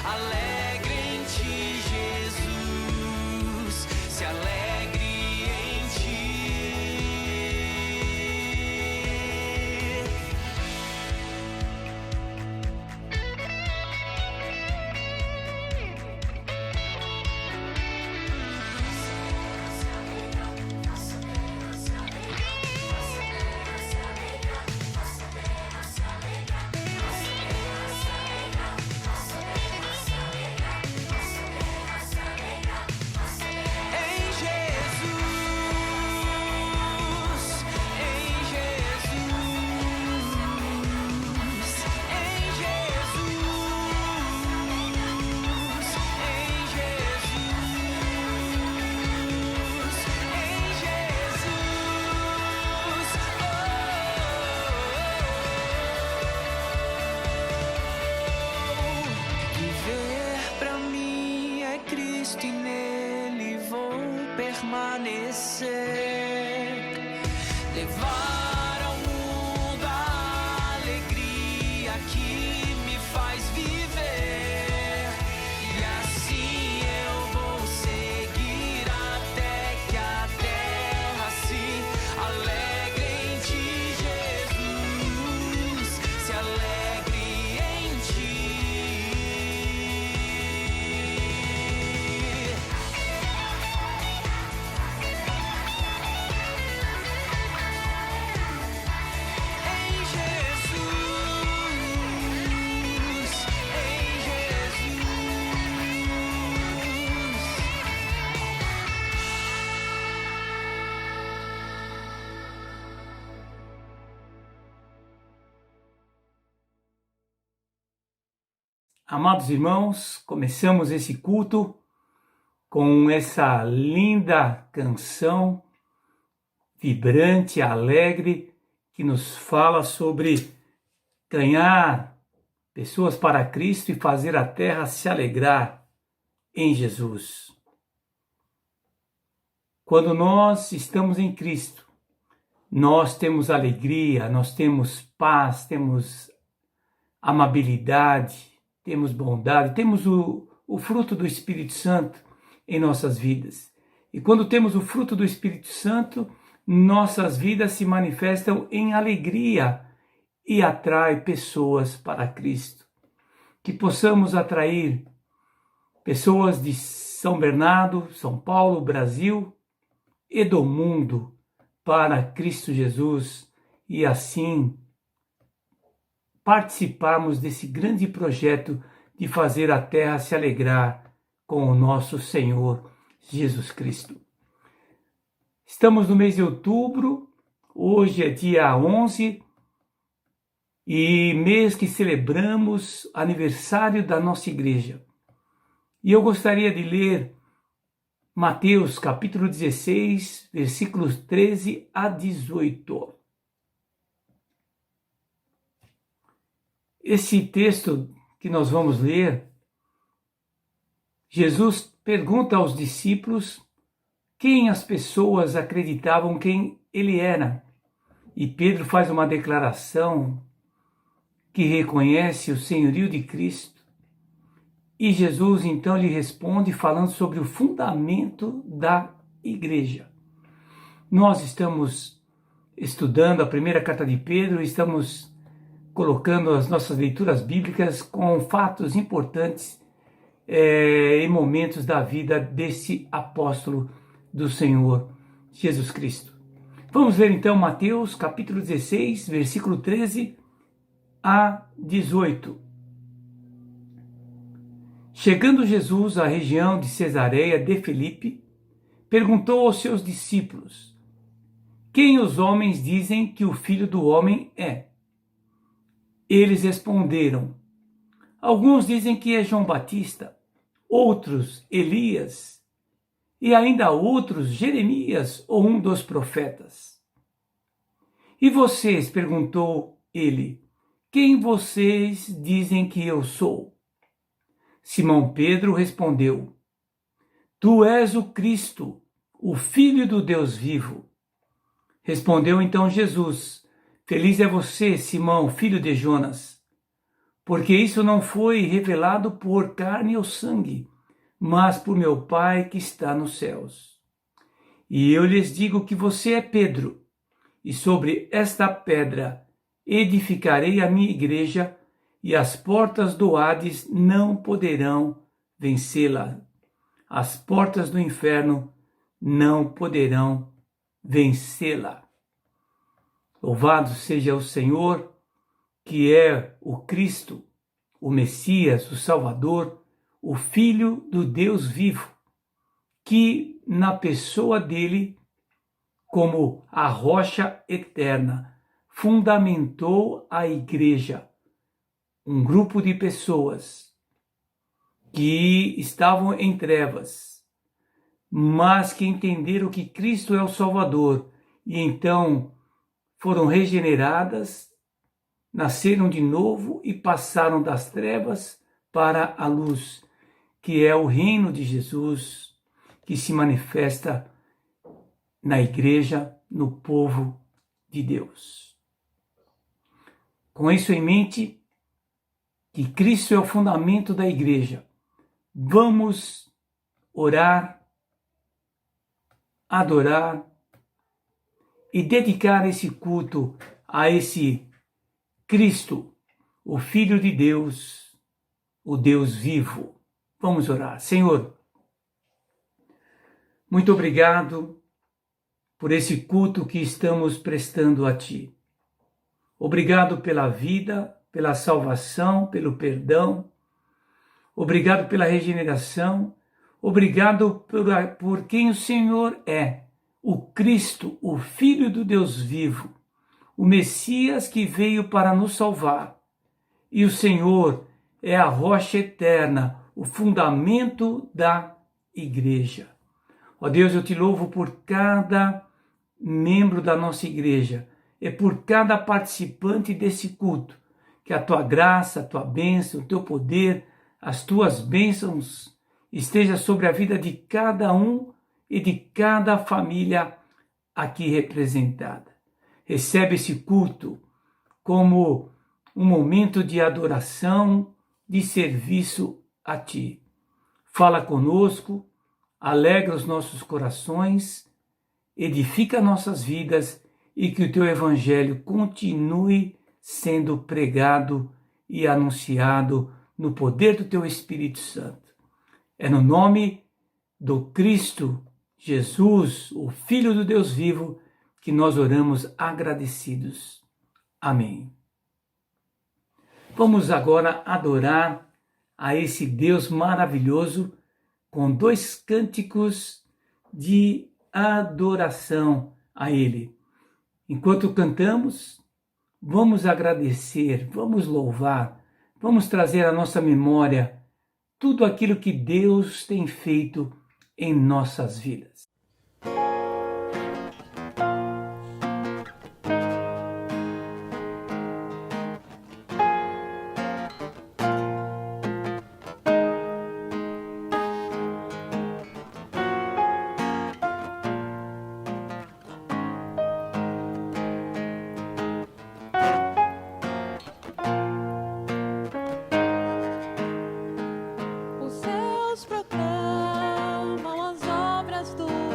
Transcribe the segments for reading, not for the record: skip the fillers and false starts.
alegre em ti, Jesus, se alegre em ti. E nele vou permanecer, levar ao mundo a alegria que me faz viver, e assim eu vou seguir até que a terra se alegre em ti, Jesus, se alegre em ti. Amados irmãos, começamos esse culto com essa linda canção, vibrante, alegre, que nos fala sobre ganhar pessoas para Cristo e fazer a terra se alegrar em Jesus. Quando nós estamos em Cristo, nós temos alegria, nós temos paz, temos amabilidade, temos bondade, temos o fruto do Espírito Santo em nossas vidas. E quando temos o fruto do Espírito Santo, nossas vidas se manifestam em alegria e atrai pessoas para Cristo. Que possamos atrair pessoas de São Bernardo, São Paulo, Brasil e do mundo para Cristo Jesus e assim participarmos desse grande projeto de fazer a terra se alegrar com o nosso Senhor Jesus Cristo. Estamos no mês de outubro, hoje é dia 11, e mês que celebramos aniversário da nossa igreja. E eu gostaria de ler Mateus capítulo 16, versículos 13 a 18. Esse texto que nós vamos ler, Jesus pergunta aos discípulos quem as pessoas acreditavam quem ele era. E Pedro faz uma declaração que reconhece o senhorio de Cristo. E Jesus então lhe responde falando sobre o fundamento da igreja. Nós estamos estudando a primeira carta de Pedro, estamos colocando as nossas leituras bíblicas com fatos importantes em momentos da vida desse apóstolo do Senhor Jesus Cristo. Vamos ver então Mateus capítulo 16, versículo 13 a 18. Chegando Jesus à região de Cesareia de Filipe, perguntou aos seus discípulos: quem os homens dizem que o Filho do Homem é? Eles responderam: alguns dizem que é João Batista, outros Elias, e ainda outros Jeremias ou um dos profetas. E vocês, perguntou ele, quem vocês dizem que eu sou? Simão Pedro respondeu: tu és o Cristo, o Filho do Deus vivo. Respondeu então Jesus: feliz é você, Simão, filho de Jonas, porque isso não foi revelado por carne ou sangue, mas por meu Pai que está nos céus. E eu lhes digo que você é Pedro, e sobre esta pedra edificarei a minha igreja, e as portas do Hades não poderão vencê-la. As portas do inferno não poderão vencê-la. Louvado seja o Senhor, que é o Cristo, o Messias, o Salvador, o Filho do Deus vivo, que na pessoa dele, como a rocha eterna, fundamentou a igreja, um grupo de pessoas que estavam em trevas, mas que entenderam que Cristo é o Salvador e então foram regeneradas, nasceram de novo e passaram das trevas para a luz, que é o reino de Jesus, que se manifesta na igreja, no povo de Deus. Com isso em mente, que Cristo é o fundamento da igreja, vamos orar, adorar e dedicar esse culto a esse Cristo, o Filho de Deus, o Deus vivo. Vamos orar. Senhor, muito obrigado por esse culto que estamos prestando a Ti. Obrigado pela vida, pela salvação, pelo perdão. Obrigado pela regeneração. Obrigado por quem o Senhor é, o Cristo, o Filho do Deus vivo, o Messias que veio para nos salvar. E o Senhor é a rocha eterna, o fundamento da igreja. Ó Deus, eu te louvo por cada membro da nossa igreja e por cada participante desse culto. Que a tua graça, a tua bênção, o teu poder, as tuas bênçãos esteja sobre a vida de cada um e de cada família aqui representada. Recebe esse culto como um momento de adoração, de serviço a Ti. Fala conosco, alegra os nossos corações, edifica nossas vidas e que o Teu Evangelho continue sendo pregado e anunciado no poder do Teu Espírito Santo. É no nome do Cristo Jesus, o Filho do Deus vivo, que nós oramos agradecidos. Amém. Vamos agora adorar a esse Deus maravilhoso com 2 cânticos de adoração a Ele. Enquanto cantamos, vamos agradecer, vamos louvar, vamos trazer à nossa memória tudo aquilo que Deus tem feito em nossas vidas. Os céus proclamam as obras do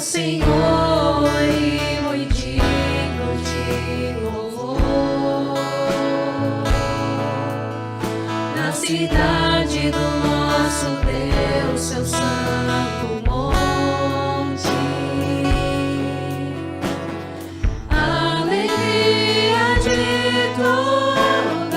Senhor e muito digno de louvor. Na cidade do nosso Deus, seu santo monte, alegria de toda a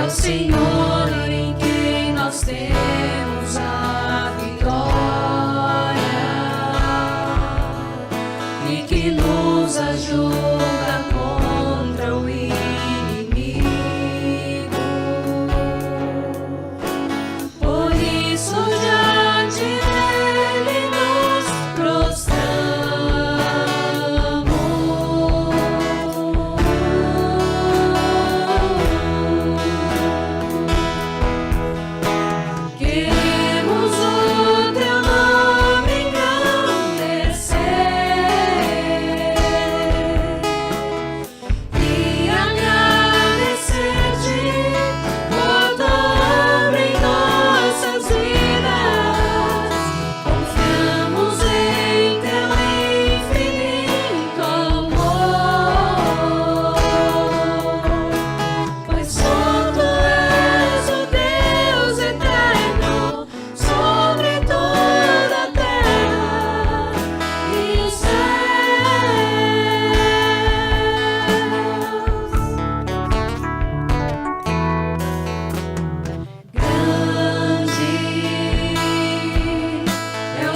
Senhor em quem nós temos a vitória e que nos ajuda contra o inimigo. Por isso diante dele nos prostramos.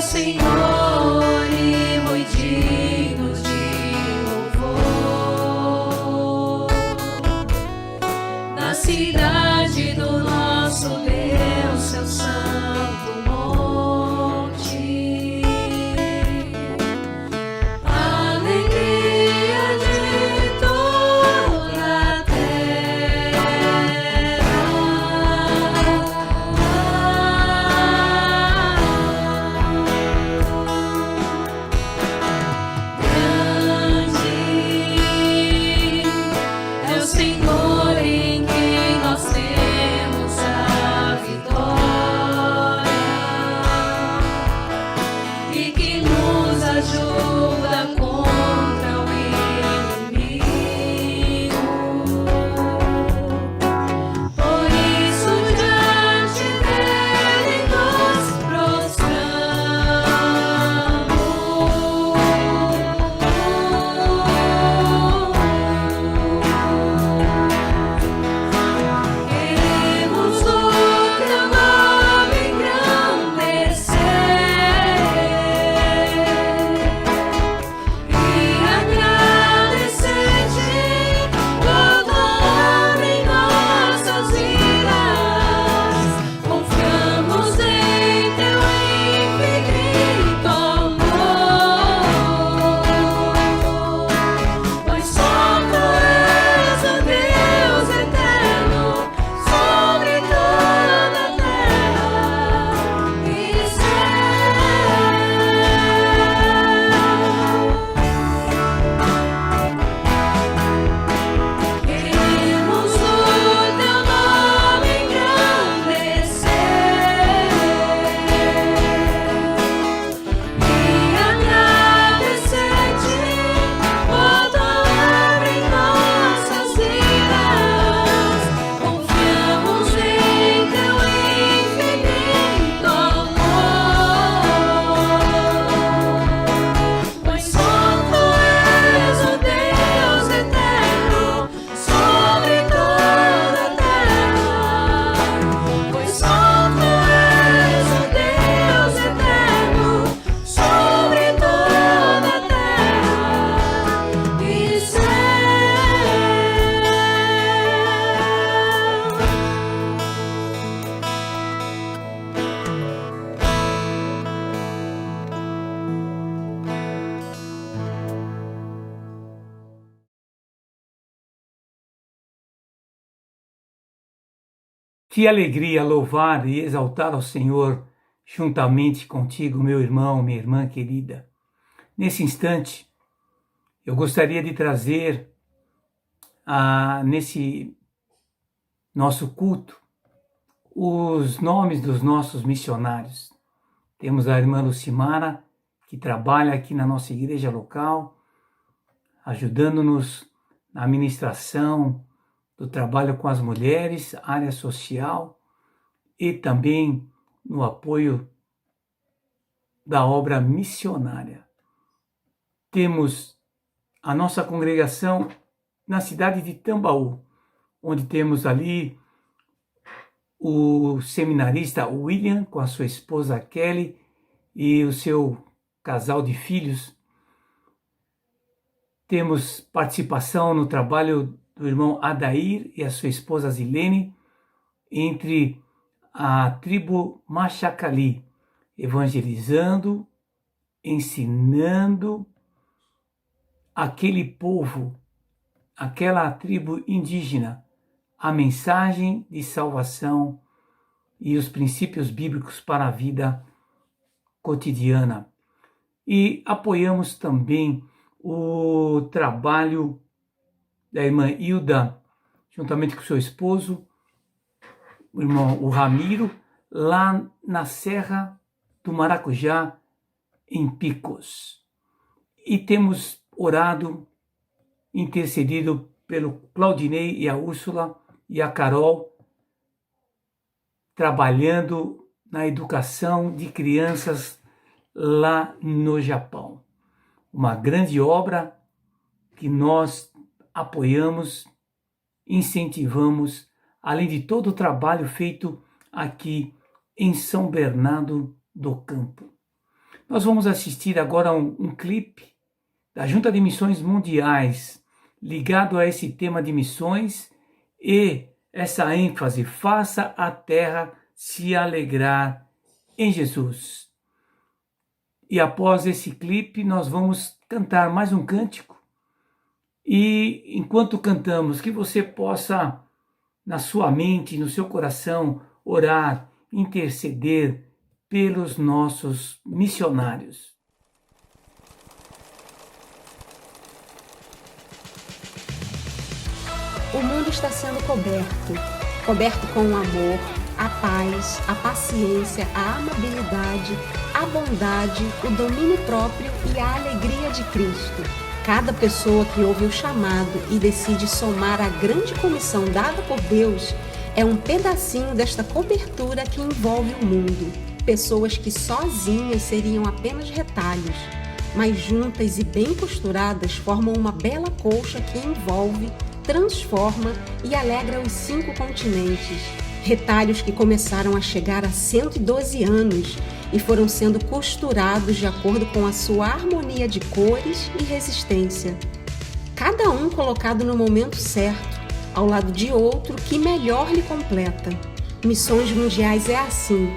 Senhor e muito digno de louvor. Na cidade do nosso Deus, seu santo monte, alegria de toda a Senhor em quem nós temos a vitória e que nos ajuda contra o inimigo. Por isso diante dele nos prostramos. Que alegria louvar e exaltar ao Senhor juntamente contigo, meu irmão, minha irmã querida. Nesse instante, eu gostaria de trazer nesse nosso culto os nomes dos nossos missionários. Temos a irmã Lucimara, que trabalha aqui na nossa igreja local, ajudando-nos na administração do trabalho com as mulheres, área social, e também no apoio da obra missionária. Temos a nossa congregação na cidade de Tambaú, onde temos ali o seminarista William com a sua esposa Kelly e o seu casal de filhos. Temos participação no trabalho do irmão Adair e a sua esposa Zilene, entre a tribo Machacali, evangelizando, ensinando aquele povo, aquela tribo indígena, a mensagem de salvação e os princípios bíblicos para a vida cotidiana. E apoiamos também o trabalho da irmã Hilda, juntamente com seu esposo, o Ramiro, lá na Serra do Maracujá, em Picos. E temos orado, intercedido pelo Claudinei e a Úrsula e a Carol, trabalhando na educação de crianças lá no Japão. Uma grande obra que nós apoiamos, incentivamos, além de todo o trabalho feito aqui em São Bernardo do Campo. Nós vamos assistir agora a um clipe da Junta de Missões Mundiais ligado a esse tema de missões e essa ênfase: faça a terra se alegrar em Jesus. E após esse clipe nós vamos cantar mais um cântico, e enquanto cantamos, que você possa, na sua mente, no seu coração, orar, interceder pelos nossos missionários. O mundo está sendo coberto com o amor, a paz, a paciência, a amabilidade, a bondade, o domínio próprio e a alegria de Cristo. Cada pessoa que ouve o chamado e decide somar a grande comissão dada por Deus é um pedacinho desta cobertura que envolve o mundo. Pessoas que sozinhas seriam apenas retalhos, mas juntas e bem costuradas formam uma bela colcha que envolve, transforma e alegra os 5 continentes. Retalhos que começaram a chegar há 112 anos e foram sendo costurados de acordo com a sua harmonia de cores e resistência. Cada um colocado no momento certo, ao lado de outro que melhor lhe completa. Missões Mundiais é assim,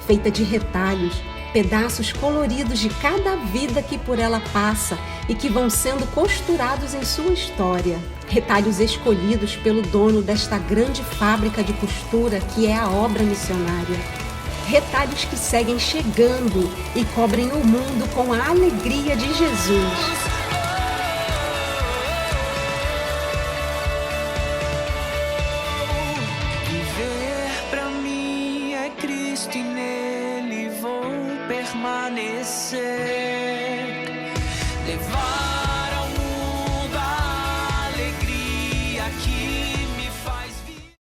feita de retalhos, pedaços coloridos de cada vida que por ela passa e que vão sendo costurados em sua história. Retalhos escolhidos pelo dono desta grande fábrica de costura que é a obra missionária. Retalhos que seguem chegando e cobrem o mundo com a alegria de Jesus. Viver pra mim é Cristo e nele vou permanecer. Levar ao mundo a alegria que me faz viver.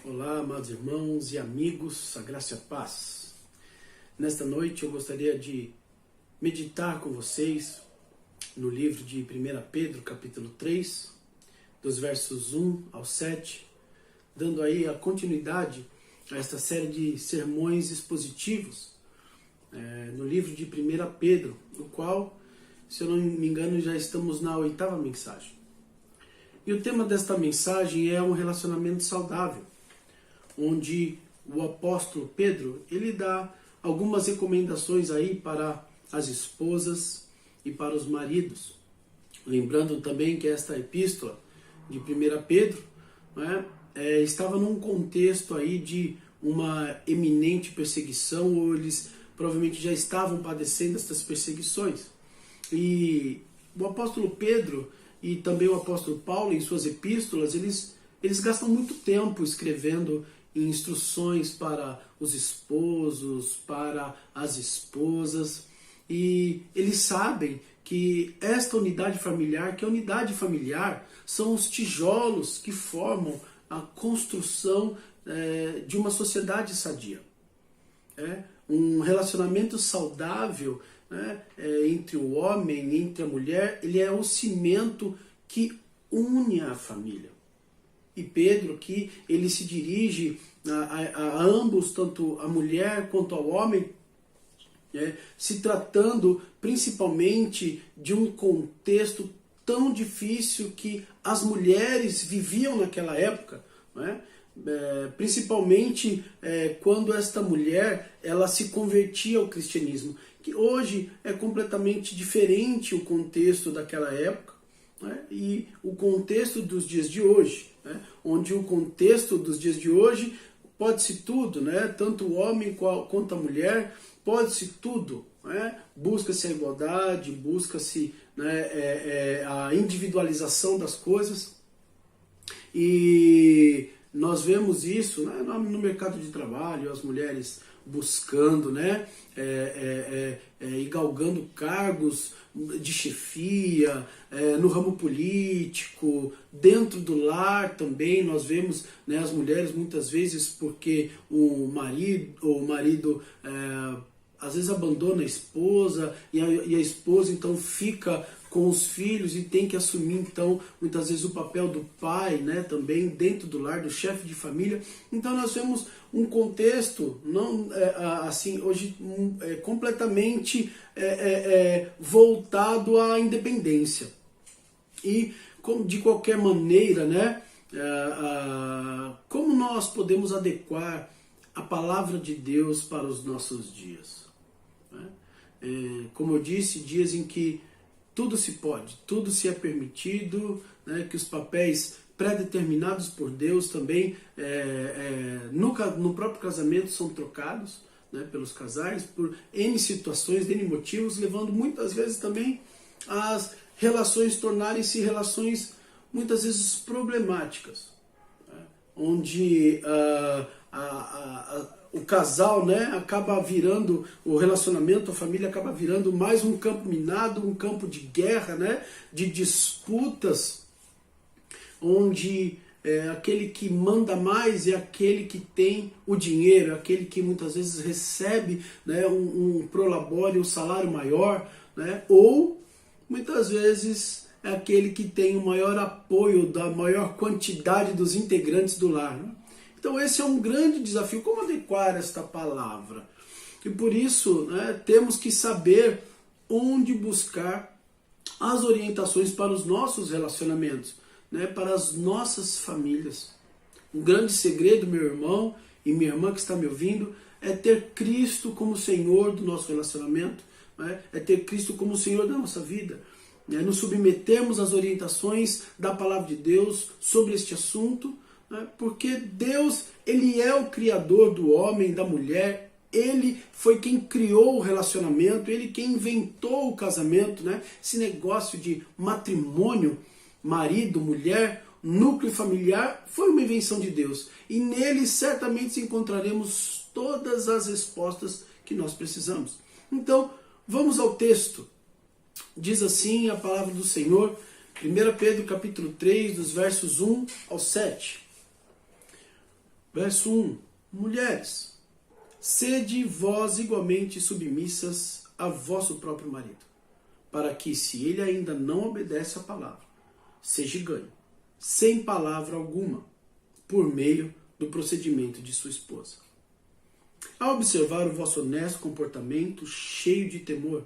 Olá, amados irmãos e amigos, a graça e a paz. Nesta noite eu gostaria de meditar com vocês no livro de 1 Pedro, capítulo 3, dos versos 1 ao 7, dando aí a continuidade a esta série de sermões expositivos no livro de 1 Pedro, no qual, se eu não me engano, já estamos na 8ª mensagem. E o tema desta mensagem é um relacionamento saudável, onde o apóstolo Pedro, ele dá algumas recomendações aí para as esposas e para os maridos. Lembrando também que esta epístola de 1 Pedro estava num contexto aí de uma eminente perseguição, ou eles provavelmente já estavam padecendo estas perseguições. E o apóstolo Pedro e também o apóstolo Paulo, em suas epístolas, eles gastam muito tempo escrevendo instruções para os esposos, para as esposas, e eles sabem que esta unidade familiar, que a unidade familiar são os tijolos que formam a construção de uma sociedade sadia. Um relacionamento saudável entre o homem, entre a mulher, ele é o cimento que une a família. E Pedro aqui, ele se dirige a ambos, tanto a mulher quanto ao homem, se tratando principalmente de um contexto tão difícil que as mulheres viviam naquela época, principalmente quando esta mulher ela se convertia ao cristianismo, que hoje é completamente diferente o contexto daquela época e o contexto dos dias de hoje, onde o contexto dos dias de hoje pode-se tudo, tanto o homem quanto a mulher, pode-se tudo, busca-se a igualdade, busca-se a individualização das coisas, e nós vemos isso no mercado de trabalho, as mulheres buscando, e galgando cargos de chefia, no ramo político, dentro do lar também nós vemos as mulheres muitas vezes porque o marido às vezes abandona a esposa e a esposa então fica com os filhos e tem que assumir então muitas vezes o papel do pai, também dentro do lar, do chefe de família. Então nós vemos um contexto não assim hoje completamente voltado à independência. E de qualquer maneira, como nós podemos adequar a palavra de Deus para os nossos dias? Como eu disse, dias em que tudo se pode, tudo se é permitido, que os papéis pré-determinados por Deus também no próprio casamento são trocados pelos casais, por N situações, N motivos, levando muitas vezes também as relações tornarem-se relações muitas vezes problemáticas, onde o casal acaba virando, o relacionamento, a família acaba virando mais um campo minado, um campo de guerra, de disputas, onde aquele que manda mais é aquele que tem o dinheiro, é aquele que muitas vezes recebe um prolabore, um salário maior, ou muitas vezes é aquele que tem o maior apoio da maior quantidade dos integrantes do lar. Então esse é um grande desafio, como adequar esta palavra? E por isso temos que saber onde buscar as orientações para os nossos relacionamentos, para as nossas famílias. Um grande segredo, meu irmão e minha irmã que está me ouvindo, é ter Cristo como Senhor do nosso relacionamento, é ter Cristo como Senhor da nossa vida, nos submetermos às orientações da palavra de Deus sobre este assunto, porque Deus, Ele é o Criador do homem, da mulher, Ele foi quem criou o relacionamento, Ele quem inventou o casamento, esse negócio de matrimônio, marido, mulher, núcleo familiar, foi uma invenção de Deus. E nele certamente encontraremos todas as respostas que nós precisamos. Então, vamos ao texto. Diz assim a palavra do Senhor, 1 Pedro capítulo 3, dos versos 1 ao 7. Verso 1. Mulheres, sede vós igualmente submissas a vosso próprio marido, para que, se ele ainda não obedece à palavra, seja ganho, sem palavra alguma, por meio do procedimento de sua esposa. A observar o vosso honesto comportamento cheio de temor,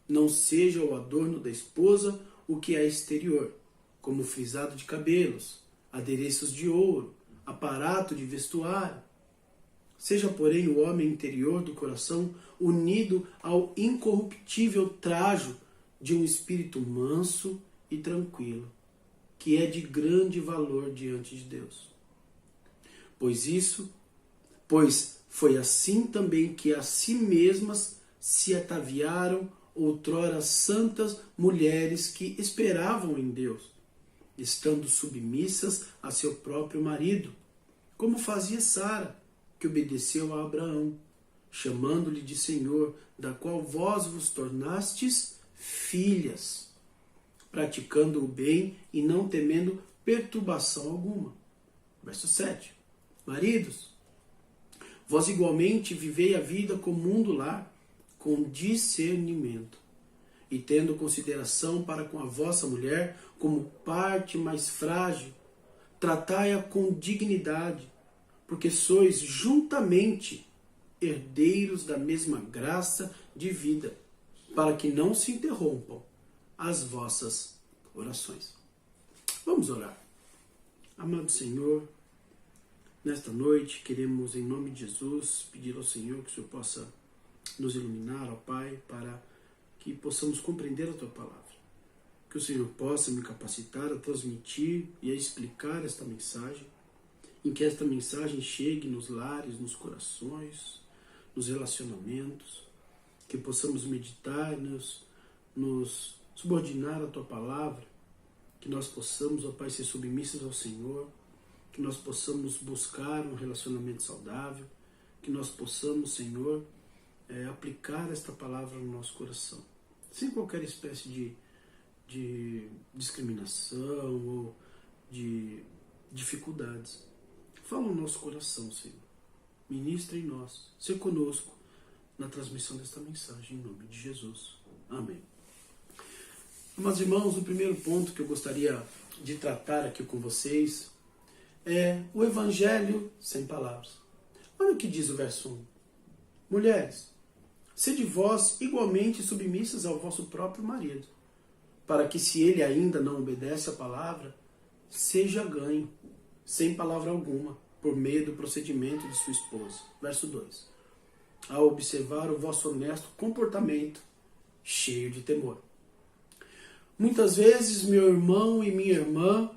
não seja o adorno da esposa o que é exterior, como frisado de cabelos, adereços de ouro, aparato de vestuário. Seja, porém, o homem interior do coração unido ao incorruptível trajo de um espírito manso e tranquilo, que é de grande valor diante de Deus. Pois foi assim também que a si mesmas se ataviaram outrora santas mulheres que esperavam em Deus, estando submissas a seu próprio marido, como fazia Sara, que obedeceu a Abraão, chamando-lhe de Senhor, da qual vós vos tornastes filhas, praticando o bem e não temendo perturbação alguma. Verso 7. Maridos, vós igualmente vivei a vida comum do lar, com discernimento, e tendo consideração para com a vossa mulher como parte mais frágil, tratai-a com dignidade, porque sois juntamente herdeiros da mesma graça de vida, para que não se interrompam as vossas orações. Vamos orar. Amado Senhor, nesta noite queremos, em nome de Jesus, pedir ao Senhor que o Senhor possa nos iluminar, ó Pai, para que possamos compreender a Tua palavra. Que o Senhor possa me capacitar a transmitir e a explicar esta mensagem, em que esta mensagem chegue nos lares, nos corações, nos relacionamentos, que possamos meditar, nos subordinar à Tua palavra, que nós possamos, ó Pai, ser submissos ao Senhor, que nós possamos buscar um relacionamento saudável, que nós possamos, Senhor, aplicar esta palavra no nosso coração, sem qualquer espécie de discriminação ou de dificuldades. Fala no nosso coração, Senhor. Ministra em nós. Seja conosco na transmissão desta mensagem, em nome de Jesus. Amém. Amados irmãos, o primeiro ponto que eu gostaria de tratar aqui com vocês é o Evangelho sem palavras. Olha o que diz o verso 1. Mulheres, sede vós igualmente submissas ao vosso próprio marido, para que, se ele ainda não obedece à palavra, seja ganho, sem palavra alguma, por meio do procedimento de sua esposa. Verso 2. A observar o vosso honesto comportamento, cheio de temor. Muitas vezes, meu irmão e minha irmã,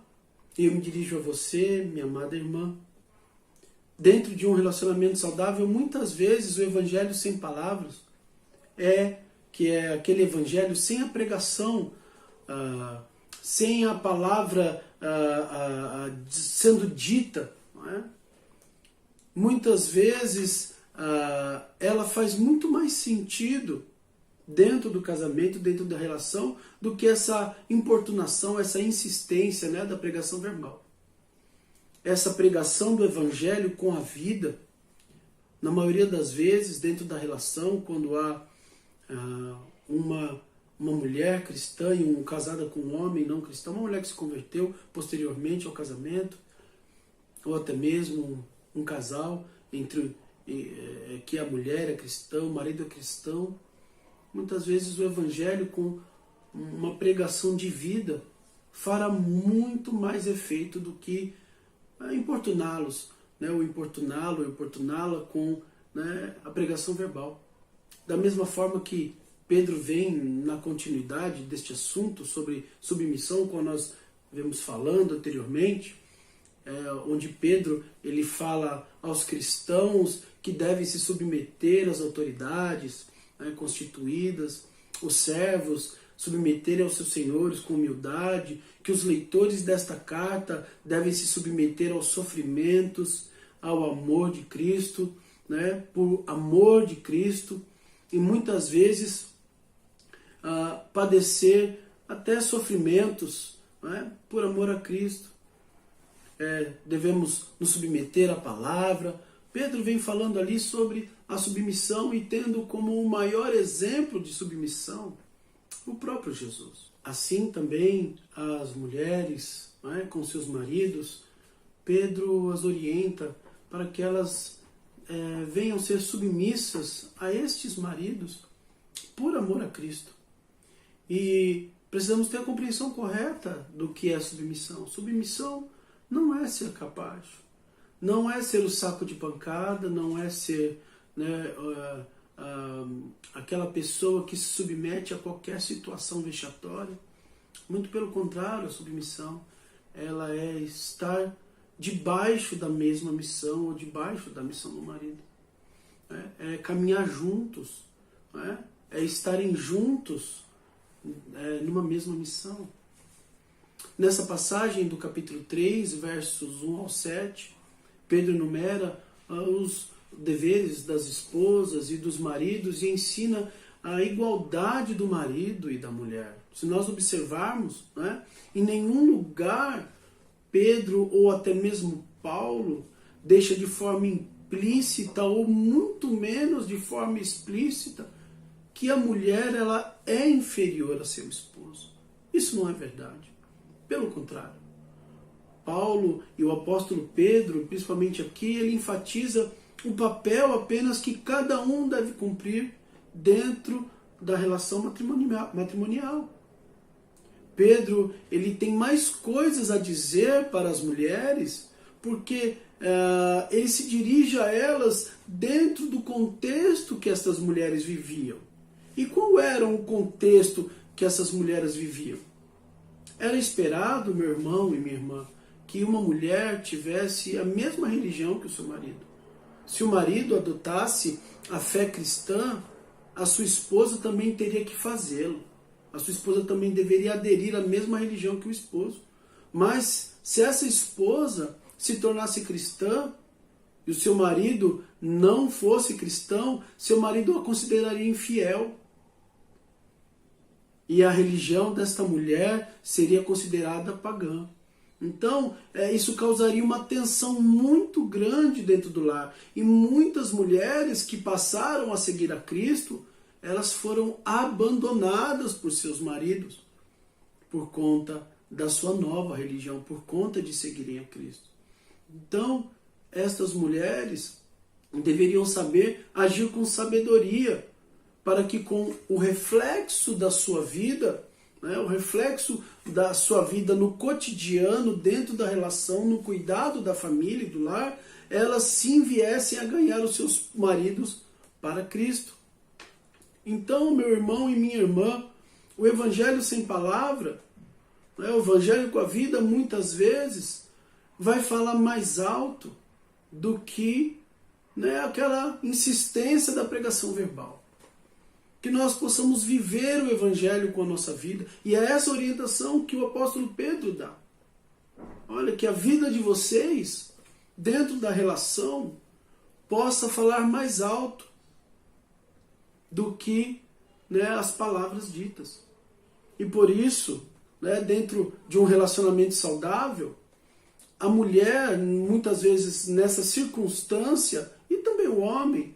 e eu me dirijo a você, minha amada irmã, dentro de um relacionamento saudável, muitas vezes o evangelho sem palavras é aquele evangelho sem a pregação, sem a palavra sendo dita. Não é? Muitas vezes ela faz muito mais sentido dentro do casamento, dentro da relação, do que essa importunação, essa insistência, né, da pregação verbal. Essa pregação do evangelho com a vida, na maioria das vezes, dentro da relação, quando há uma mulher cristã e casada com um homem não cristão, uma mulher que se converteu posteriormente ao casamento, ou até mesmo um casal entre que a mulher é cristã, o marido é cristão, muitas vezes o evangelho com uma pregação de vida fará muito mais efeito do que importuná-los, né? Ou importuná-lo, importuná-la com, né, a pregação verbal. Da mesma forma que Pedro vem na continuidade deste assunto sobre submissão, como nós vemos falando anteriormente, onde Pedro ele fala aos cristãos que devem se submeter às autoridades, né, constituídas, os servos submeterem aos seus senhores com humildade, que os leitores desta carta devem se submeter aos sofrimentos, ao amor de Cristo, né, por amor de Cristo, e muitas vezes padecer até sofrimentos, né, por amor a Cristo. devemos nos submeter à palavra. Pedro vem falando ali sobre a submissão e tendo como o maior exemplo de submissão o próprio Jesus. Assim também as mulheres, com seus maridos, Pedro as orienta para que elas venham ser submissas a estes maridos por amor a Cristo. E precisamos ter a compreensão correta do que é submissão. Submissão não é ser capaz, não é ser o saco de pancada, não é ser aquela pessoa que se submete a qualquer situação vexatória. Muito pelo contrário, a submissão ela é estar debaixo da mesma missão ou debaixo da missão do marido. É caminhar juntos, é estarem juntos numa mesma missão. Nessa passagem do capítulo 3, versos 1 ao 7, Pedro enumera os deveres das esposas e dos maridos e ensina a igualdade do marido e da mulher. Se nós observarmos, em nenhum lugar Pedro ou até mesmo Paulo deixa de forma implícita ou muito menos de forma explícita que a mulher ela é inferior a seu esposo. Isso não é verdade. Pelo contrário. Paulo e o apóstolo Pedro, principalmente aqui, ele enfatiza o papel apenas que cada um deve cumprir dentro da relação matrimonial. Pedro, ele tem mais coisas a dizer para as mulheres, porque ele se dirige a elas dentro do contexto que essas mulheres viviam. E qual era o contexto que essas mulheres viviam? Era esperado, meu irmão e minha irmã, que uma mulher tivesse a mesma religião que o seu marido. Se o marido adotasse a fé cristã, a sua esposa também teria que fazê-lo. A sua esposa também deveria aderir à mesma religião que o esposo. Mas se essa esposa se tornasse cristã e o seu marido não fosse cristão, seu marido a consideraria infiel. E a religião desta mulher seria considerada pagã. Então, isso causaria uma tensão muito grande dentro do lar. E muitas mulheres que passaram a seguir a Cristo, elas foram abandonadas por seus maridos por conta da sua nova religião, por conta de seguirem a Cristo. Então, estas mulheres deveriam saber agir com sabedoria, para que com o reflexo da sua vida, o reflexo da sua vida no cotidiano, dentro da relação, no cuidado da família e do lar, elas sim viessem a ganhar os seus maridos para Cristo. Então, meu irmão e minha irmã, o evangelho sem palavra, o evangelho com a vida, muitas vezes, vai falar mais alto do que aquela insistência da pregação verbal. Que nós possamos viver o evangelho com a nossa vida. E é essa orientação que o apóstolo Pedro dá. Olha, que a vida de vocês, dentro da relação, possa falar mais alto do que as palavras ditas. E por isso, dentro de um relacionamento saudável, a mulher, muitas vezes nessa circunstância, e também o homem,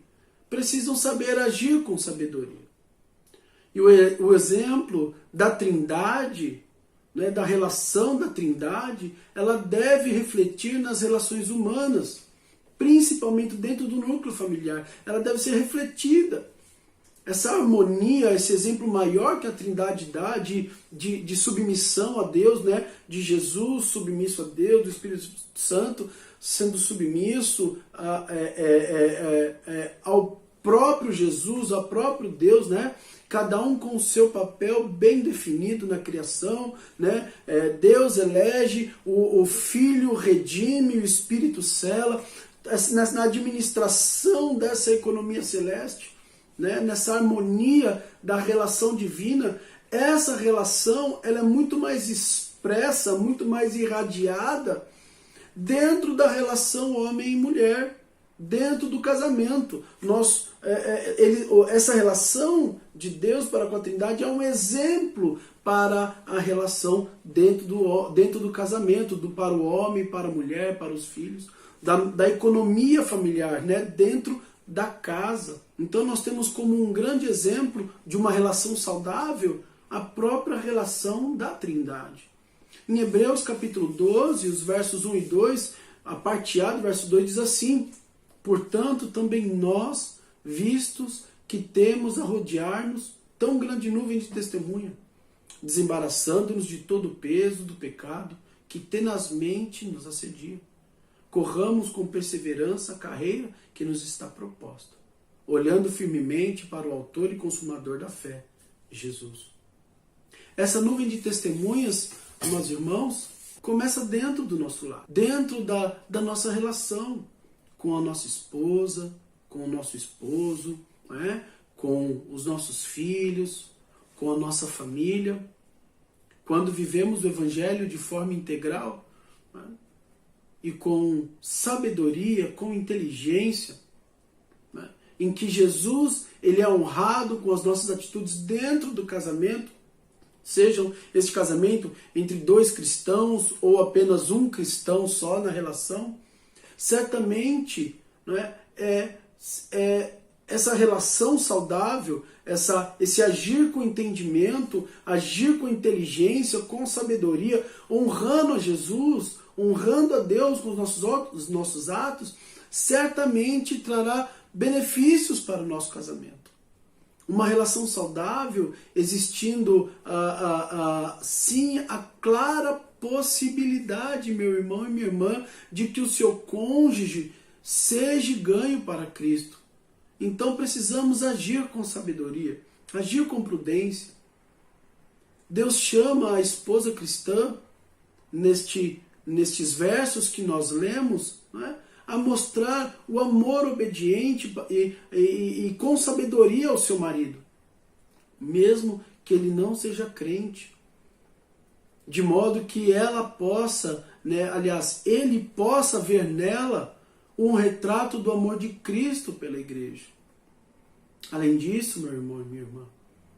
precisam saber agir com sabedoria. E o exemplo da Trindade, da relação da Trindade, ela deve refletir nas relações humanas, principalmente dentro do núcleo familiar. Ela deve ser refletida. Essa harmonia, esse exemplo maior que a Trindade dá de submissão a Deus, de Jesus submisso a Deus, do Espírito Santo sendo submisso ao próprio Jesus, ao próprio Deus, cada um com o seu papel bem definido na criação, Deus elege, o Filho redime, o Espírito sela, na administração dessa economia celeste, nessa harmonia da relação divina. Essa relação ela é muito mais expressa, muito mais irradiada dentro da relação homem e mulher. dentro do casamento. Essa relação de Deus para com a Trindade é um exemplo para a relação dentro do casamento, para o homem, para a mulher, para os filhos, da economia familiar, né? Dentro da casa. Então nós temos como um grande exemplo de uma relação saudável a própria relação da Trindade. Em Hebreus capítulo 12, os versos 1 e 2, a parte A do verso 2 diz assim: portanto, também nós, vistos que temos a rodear-nos tão grande nuvem de testemunha, desembaraçando-nos de todo o peso do pecado que tenazmente nos assedia, corramos com perseverança a carreira que nos está proposta, olhando firmemente para o autor e consumador da fé, Jesus. Essa nuvem de testemunhas, meus irmãos, começa dentro do nosso lar, dentro da nossa relação com a nossa esposa, com o nosso esposo, né? Com os nossos filhos, com a nossa família. Quando vivemos o Evangelho de forma integral, né? E com sabedoria, com inteligência, né? Em que Jesus ele é honrado com as nossas atitudes dentro do casamento, sejam este casamento entre dois cristãos ou apenas um cristão só na relação, certamente, né, essa relação saudável, esse agir com entendimento, agir com inteligência, com sabedoria, honrando a Jesus, honrando a Deus com os nossos atos, certamente trará benefícios para o nosso casamento. Uma relação saudável existindo, sim, a clara possibilidade, meu irmão e minha irmã, de que o seu cônjuge seja ganho para Cristo. Então precisamos agir com sabedoria, agir com prudência. Deus chama a esposa cristã, nestes versos que nós lemos, né, a mostrar o amor obediente e com sabedoria ao seu marido, mesmo que ele não seja crente, de modo que ela possa, né, aliás, ele possa ver nela um retrato do amor de Cristo pela igreja. Além disso, meu irmão e minha irmã,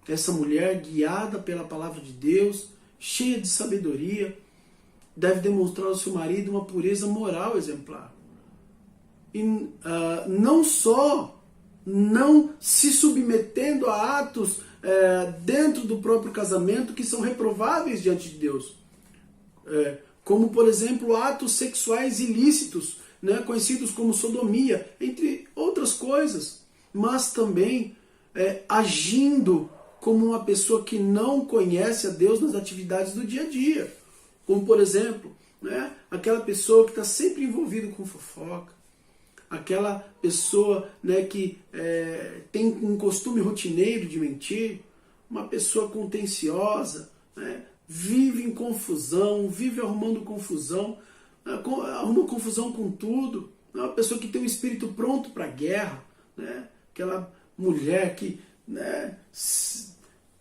essa mulher guiada pela palavra de Deus, cheia de sabedoria, deve demonstrar ao seu marido uma pureza moral exemplar. E não só não se submetendo a atos dentro do próprio casamento que são reprováveis diante de Deus, como por exemplo atos sexuais ilícitos, né, conhecidos como sodomia, entre outras coisas, mas também agindo como uma pessoa que não conhece a Deus nas atividades do dia a dia, como por exemplo, né, aquela pessoa que está sempre envolvida com fofoca, aquela pessoa, né, que tem um costume rotineiro de mentir, uma pessoa contenciosa, né, vive em confusão, vive arrumando confusão, arruma confusão com tudo, é uma pessoa que tem um espírito pronto para a guerra, né, aquela mulher que, né,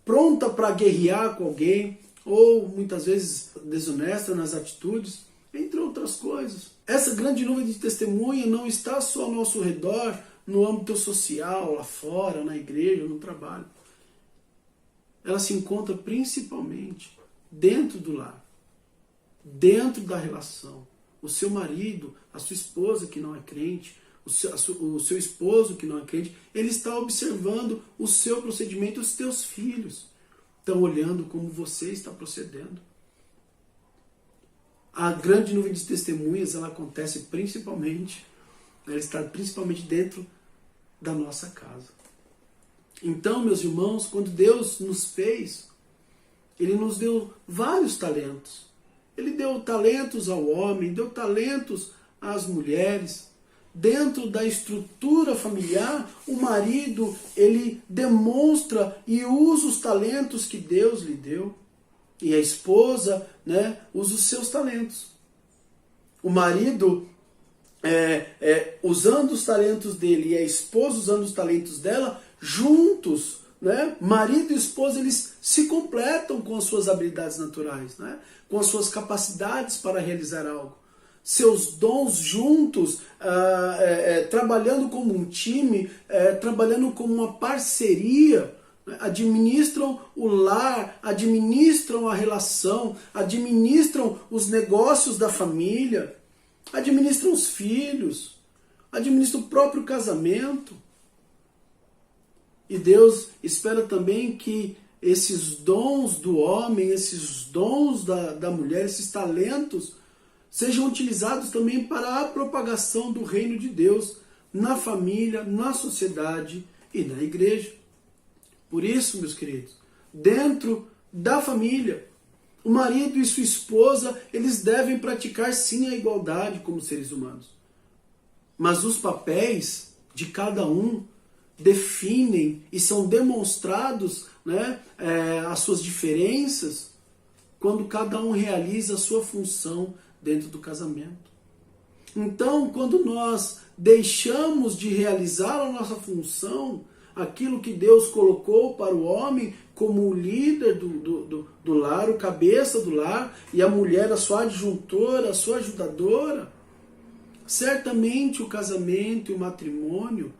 pronta para guerrear com alguém, ou muitas vezes desonesta nas atitudes, entre outras coisas. Essa grande nuvem de testemunha não está só ao nosso redor, no âmbito social, lá fora, na igreja, no trabalho. Ela se encontra principalmente dentro do lar, dentro da relação. O seu marido, a sua esposa que não é crente, o seu esposo que não é crente, ele está observando o seu procedimento, os teus filhos estão olhando como você está procedendo. A grande nuvem de testemunhas, ela acontece principalmente, ela está principalmente dentro da nossa casa. Então, meus irmãos, quando Deus nos fez, Ele nos deu vários talentos. Ele deu talentos ao homem, deu talentos às mulheres. Dentro da estrutura familiar, o marido, ele demonstra e usa os talentos que Deus lhe deu. E a esposa, né, usa os seus talentos. O marido, usando os talentos dele, e a esposa usando os talentos dela, juntos, né, marido e esposa, eles se completam com as suas habilidades naturais, né, com as suas capacidades para realizar algo. seus dons juntos, trabalhando como um time, trabalhando como uma parceria, administram o lar, administram a relação, administram os negócios da família, administram os filhos, administram o próprio casamento. E Deus espera também que esses dons do homem, esses dons da mulher, esses talentos, sejam utilizados também para a propagação do reino de Deus na família, na sociedade e na igreja. Por isso, meus queridos, dentro da família, o marido e sua esposa, eles devem praticar sim a igualdade como seres humanos. Mas os papéis de cada um definem e são demonstrados, né, as suas diferenças quando cada um realiza a sua função dentro do casamento. Então, quando nós deixamos de realizar a nossa função, aquilo que Deus colocou para o homem como o líder do lar, o cabeça do lar, e a mulher a sua adjuntora, a sua ajudadora, certamente o casamento e o matrimônio,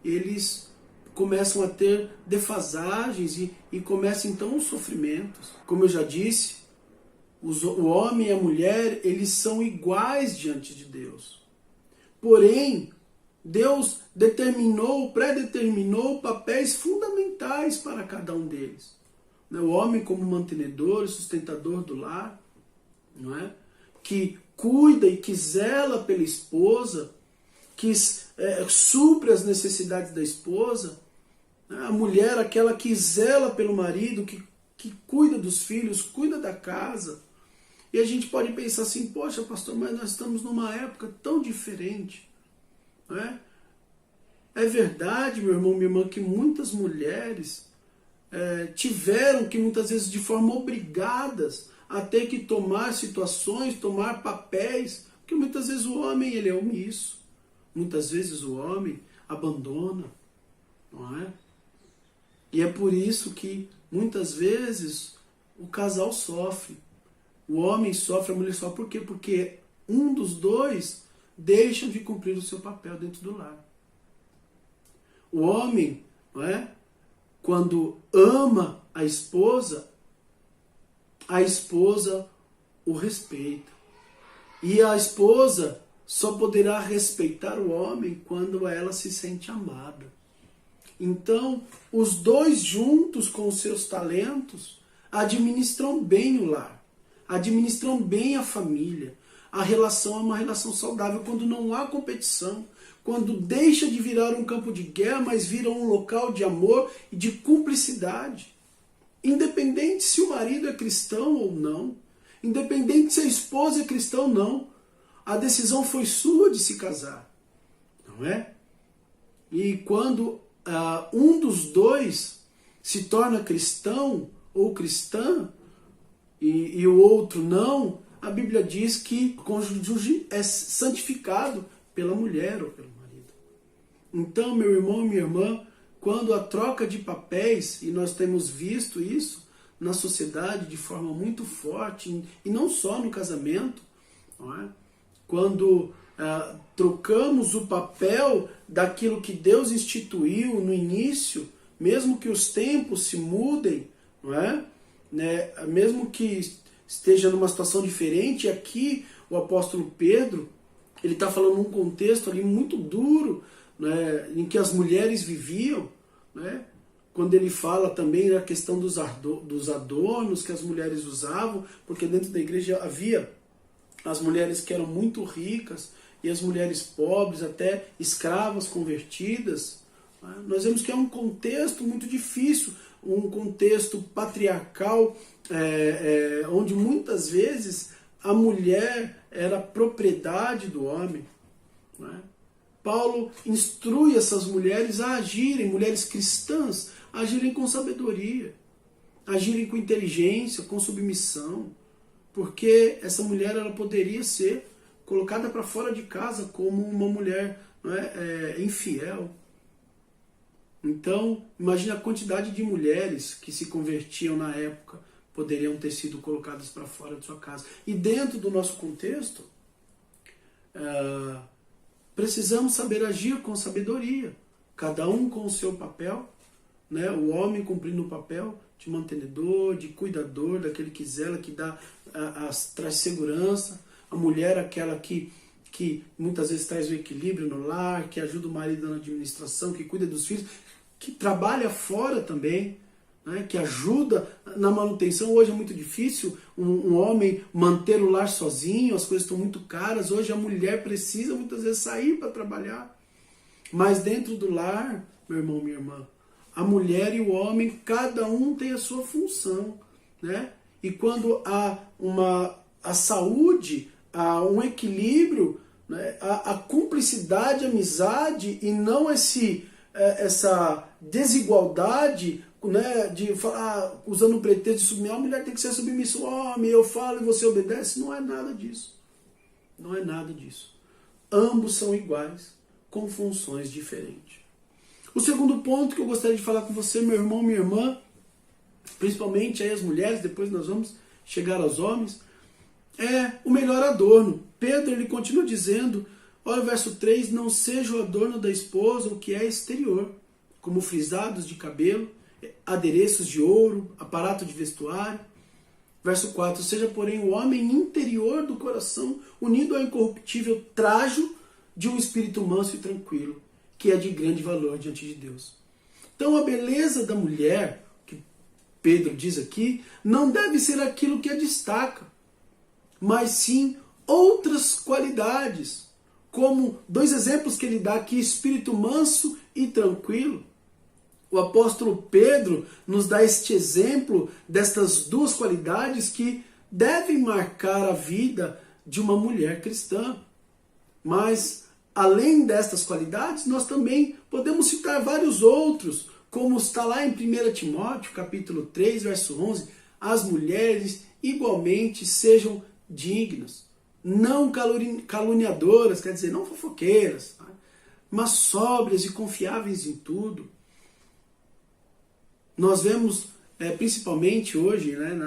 eles começam a ter defasagens e começam então os sofrimentos. Como eu já disse, o homem e a mulher, eles são iguais diante de Deus. Porém, Deus predeterminou papéis fundamentais para cada um deles. O homem como mantenedor e sustentador do lar, não é? Que cuida e que zela pela esposa, que supre as necessidades da esposa. A mulher, aquela que zela pelo marido, que cuida dos filhos, cuida da casa. E a gente pode pensar assim, poxa, pastor, mas nós estamos numa época tão diferente. Não é? É verdade, meu irmão, minha irmã, que muitas mulheres tiveram que, muitas vezes, de forma obrigadas, a ter que tomar situações, tomar papéis, porque muitas vezes o homem ele é omisso. Muitas vezes o homem abandona, não é? E é por isso que, muitas vezes, o casal sofre. O homem sofre, a mulher sofre. Por quê? Porque um dos dois deixa de cumprir o seu papel dentro do lar. O homem, não é? Quando ama a esposa o respeita. E a esposa só poderá respeitar o homem quando ela se sente amada. Então, os dois juntos com os seus talentos administram bem o lar, administram bem a família. A relação é uma relação saudável quando não há competição, quando deixa de virar um campo de guerra, mas vira um local de amor e de cumplicidade. Independente se o marido é cristão ou não, independente se a esposa é cristã ou não, a decisão foi sua de se casar, não é? E quando um dos dois se torna cristão ou cristã e o outro não, a Bíblia diz que o cônjuge é santificado pela mulher ou pelo marido. Então, meu irmão e minha irmã, quando a troca de papéis, e nós temos visto isso na sociedade de forma muito forte, e não só no casamento, não é? Quando trocamos o papel daquilo que Deus instituiu no início, mesmo que os tempos se mudem, não é? Mesmo que esteja numa situação diferente, aqui o apóstolo Pedro, ele está falando num contexto ali muito duro, né, em que as mulheres viviam, né, quando ele fala também da questão dos adornos que as mulheres usavam, porque dentro da igreja havia as mulheres que eram muito ricas e as mulheres pobres, até escravas convertidas. Né? Nós vemos que é um contexto muito difícil, um contexto patriarcal, onde muitas vezes a mulher era propriedade do homem. Né? Paulo instrui essas mulheres a agirem, mulheres cristãs, a agirem com sabedoria, agirem com inteligência, com submissão, porque essa mulher ela poderia ser colocada para fora de casa como uma mulher, não é, infiel. Então, imagine a quantidade de mulheres que se convertiam na época, poderiam ter sido colocadas para fora de sua casa. E dentro do nosso contexto, precisamos saber agir com sabedoria, cada um com o seu papel, né? O homem cumprindo o papel de mantenedor, de cuidador, daquele que zela, que dá, traz segurança, a mulher aquela que muitas vezes traz o equilíbrio no lar, que ajuda o marido na administração, que cuida dos filhos, que trabalha fora também, né? Que ajuda na manutenção. Hoje é muito difícil um homem manter o lar sozinho, as coisas estão muito caras, hoje a mulher precisa muitas vezes sair para trabalhar, mas dentro do lar, meu irmão, minha irmã, a mulher e o homem, cada um tem a sua função, né? E quando há a saúde, há um equilíbrio, né? A cumplicidade, a amizade, e não essa desigualdade, né? De falar, usando o pretexto de submissão, a mulher tem que ser submissa ao homem, eu falo e você obedece. Não é nada disso. Não é nada disso. Ambos são iguais, com funções diferentes. O segundo ponto que eu gostaria de falar com você, meu irmão, minha irmã, principalmente aí as mulheres, depois nós vamos chegar aos homens, é o melhor adorno. Pedro, ele continua dizendo, olha o verso 3, não seja o adorno da esposa o que é exterior, como frisados de cabelo, adereços de ouro, aparato de vestuário. Verso 4, seja porém o homem interior do coração, unido ao incorruptível trajo de um espírito manso e tranquilo, que é de grande valor diante de Deus. Então a beleza da mulher, que Pedro diz aqui, não deve ser aquilo que a destaca, mas sim outras qualidades, como dois exemplos que ele dá aqui, espírito manso e tranquilo. O apóstolo Pedro nos dá este exemplo destas duas qualidades que devem marcar a vida de uma mulher cristã. Mas, além destas qualidades, nós também podemos citar vários outros, como está lá em 1 Timóteo, capítulo 3, verso 11, as mulheres igualmente sejam dignas, não caluniadoras, quer dizer, não fofoqueiras, tá? Mas sóbrias e confiáveis em tudo. Nós vemos, principalmente hoje, né,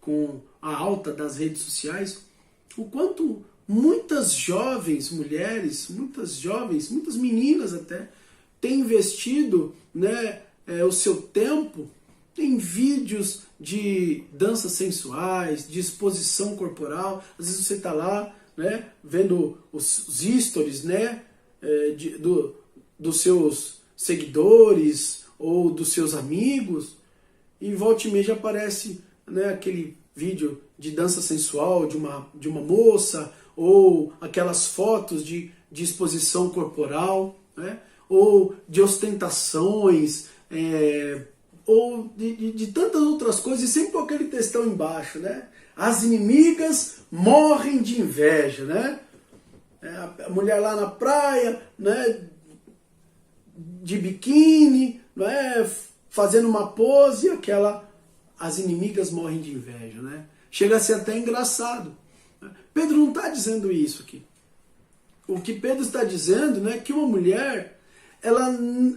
com a alta das redes sociais, o quanto muitas jovens mulheres, muitas meninas até, têm investido, né, o seu tempo em vídeos de danças sensuais, de exposição corporal. Às vezes você está lá, né, vendo os stories, né, dos seus seguidores ou dos seus amigos, e volta e meia já aparece, né, aquele vídeo de dança sensual de uma moça, ou aquelas fotos de exposição corporal, né, ou de ostentações, ou de tantas outras coisas, e sempre com aquele textão embaixo, né? As inimigas morrem de inveja, né? A mulher lá na praia, né, de biquíni, não é, fazendo uma pose, as inimigas morrem de inveja, né? Chega a ser até engraçado. Pedro não está dizendo isso aqui. O que Pedro está dizendo, né, é que uma mulher, ela não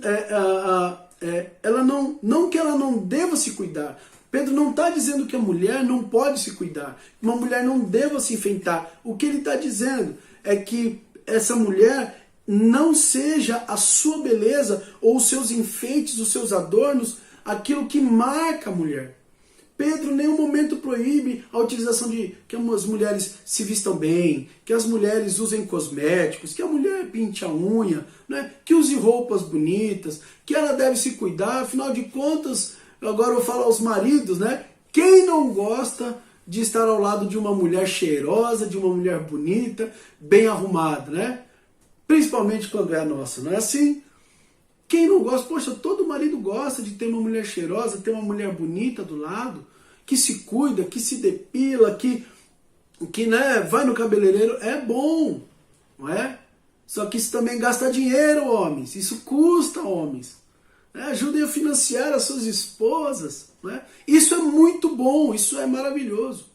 que ela não deva se cuidar. Pedro não está dizendo que a mulher não pode se cuidar, que uma mulher não deva se enfeitar. O que ele está dizendo é que essa mulher não seja a sua beleza ou os seus enfeites, os seus adornos, aquilo que marca a mulher. Pedro em nenhum momento proíbe a utilização de que as mulheres se vistam bem, que as mulheres usem cosméticos, que a mulher pinte a unha, né? Que use roupas bonitas, que ela deve se cuidar. Afinal de contas, agora eu falo aos maridos, né? Quem não gosta de estar ao lado de uma mulher cheirosa, de uma mulher bonita, bem arrumada, né? Principalmente quando é a nossa, não é assim? Quem não gosta? Poxa, todo marido gosta de ter uma mulher cheirosa, ter uma mulher bonita do lado, que se cuida, que se depila, que né, vai no cabeleireiro. É bom, não é? Só que isso também gasta dinheiro, homens. Isso custa, homens. Ajudem a financiar as suas esposas. Não é? Isso é muito bom, isso é maravilhoso.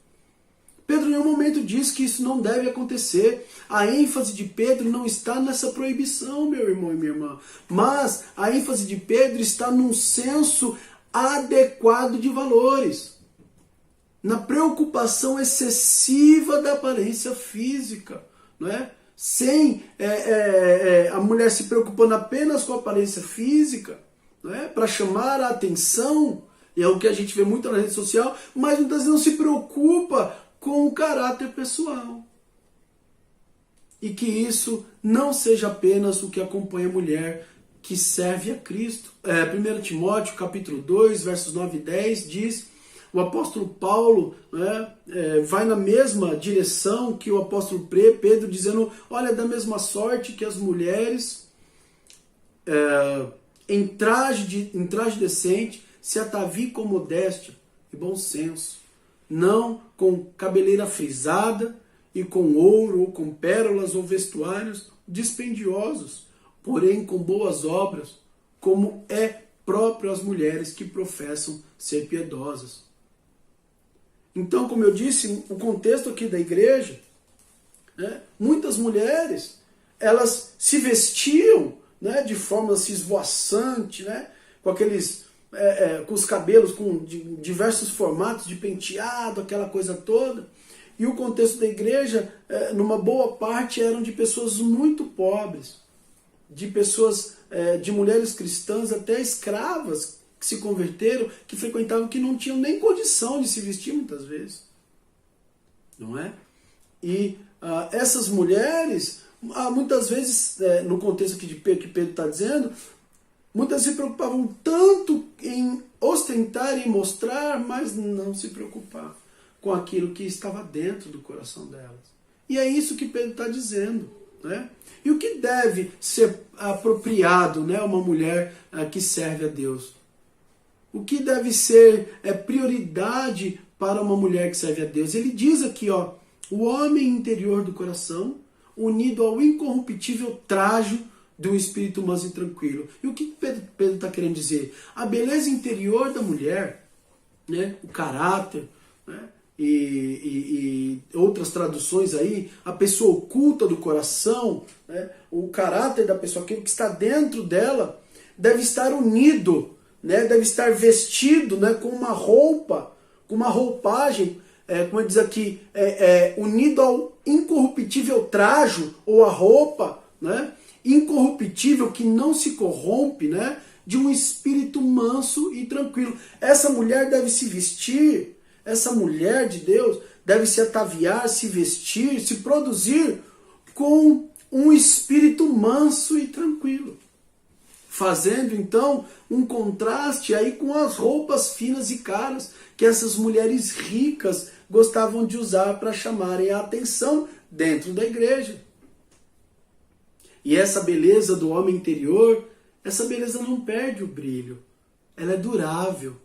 Pedro em nenhum momento diz que isso não deve acontecer. A ênfase de Pedro não está nessa proibição, meu irmão e minha irmã. Mas a ênfase de Pedro está num senso adequado de valores. Na preocupação excessiva da aparência física. Não é? sem a mulher se preocupando apenas com a aparência física, né, para chamar a atenção, e é o que a gente vê muito na rede social, mas muitas vezes não se preocupa com o caráter pessoal. E que isso não seja apenas o que acompanha a mulher que serve a Cristo. 1 Timóteo capítulo 2, versos 9 e 10 diz, o apóstolo Paulo, né, vai na mesma direção que o apóstolo Pedro, dizendo, olha, da mesma sorte que as mulheres em traje decente se ataviem com modéstia e bom senso, não com cabeleira frisada e com ouro ou com pérolas ou vestuários dispendiosos, porém com boas obras, como é próprio às mulheres que professam ser piedosas. Então, como eu disse, o contexto aqui da igreja, né, muitas mulheres, elas se vestiam, né, de forma assim, esvoaçante, né, com aqueles, com os cabelos com diversos formatos de penteado, aquela coisa toda. E o contexto da igreja, numa boa parte, eram de pessoas muito pobres, de pessoas, de mulheres cristãs, até escravas, que se converteram, que frequentavam, que não tinham nem condição de se vestir muitas vezes. Não é? E essas mulheres, muitas vezes, no contexto aqui que Pedro está dizendo, muitas se preocupavam tanto em ostentar e mostrar, mas não se preocupavam com aquilo que estava dentro do coração delas. E é isso que Pedro está dizendo. Né? E o que deve ser apropriado, né, uma mulher que serve a Deus? O que deve ser prioridade para uma mulher que serve a Deus? Ele diz aqui, ó, o homem interior do coração, unido ao incorruptível trajo de um espírito manso e tranquilo. E o que Pedro está querendo dizer? A beleza interior da mulher, né, o caráter, né, e outras traduções aí, a pessoa oculta do coração, né, o caráter da pessoa, aquilo que está dentro dela, deve estar unido, né, deve estar vestido, né, com uma roupa, com uma roupagem, como diz aqui, unido ao incorruptível trajo, ou a roupa, né, incorruptível, que não se corrompe, né, de um espírito manso e tranquilo. Essa mulher deve se vestir, essa mulher de Deus deve se ataviar, se vestir, se produzir com um espírito manso e tranquilo. Fazendo então um contraste aí com as roupas finas e caras que essas mulheres ricas gostavam de usar para chamarem a atenção dentro da igreja. E essa beleza do homem interior, essa beleza não perde o brilho. Ela é durável.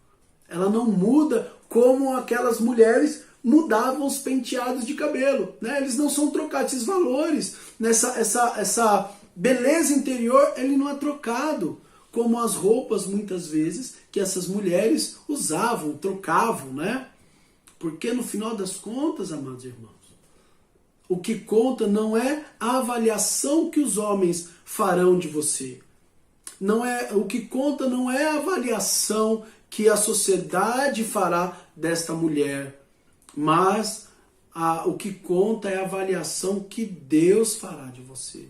Ela não muda como aquelas mulheres mudavam os penteados de cabelo. Né? Eles não são trocados. Esses valores, essa beleza interior, ele não é trocado. Como as roupas, muitas vezes, que essas mulheres usavam, trocavam. Né? Porque no final das contas, amados irmãos, o que conta não é a avaliação que os homens farão de você. O que conta não é a avaliação que a sociedade fará desta mulher, mas o que conta é a avaliação que Deus fará de você.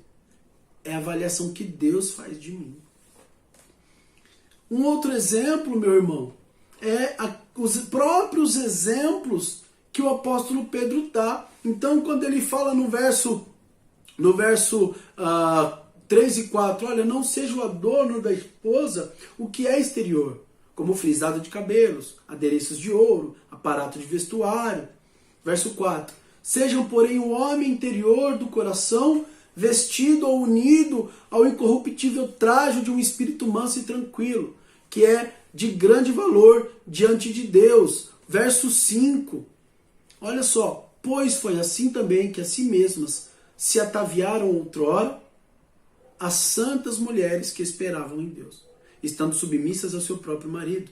É a avaliação que Deus faz de mim. Um outro exemplo, meu irmão, é os próprios exemplos que o apóstolo Pedro dá. Então, quando ele fala no verso 3 e 4, olha, não seja o adorno da esposa o que é exterior, como frisado de cabelos, adereços de ouro, aparato de vestuário. Verso 4, sejam, porém, o homem interior do coração, vestido ou unido ao incorruptível trajo de um espírito manso e tranquilo, que é de grande valor diante de Deus. Verso 5, olha só, pois foi assim também que a si mesmas se ataviaram outrora as santas mulheres que esperavam em Deus, estando submissas ao seu próprio marido.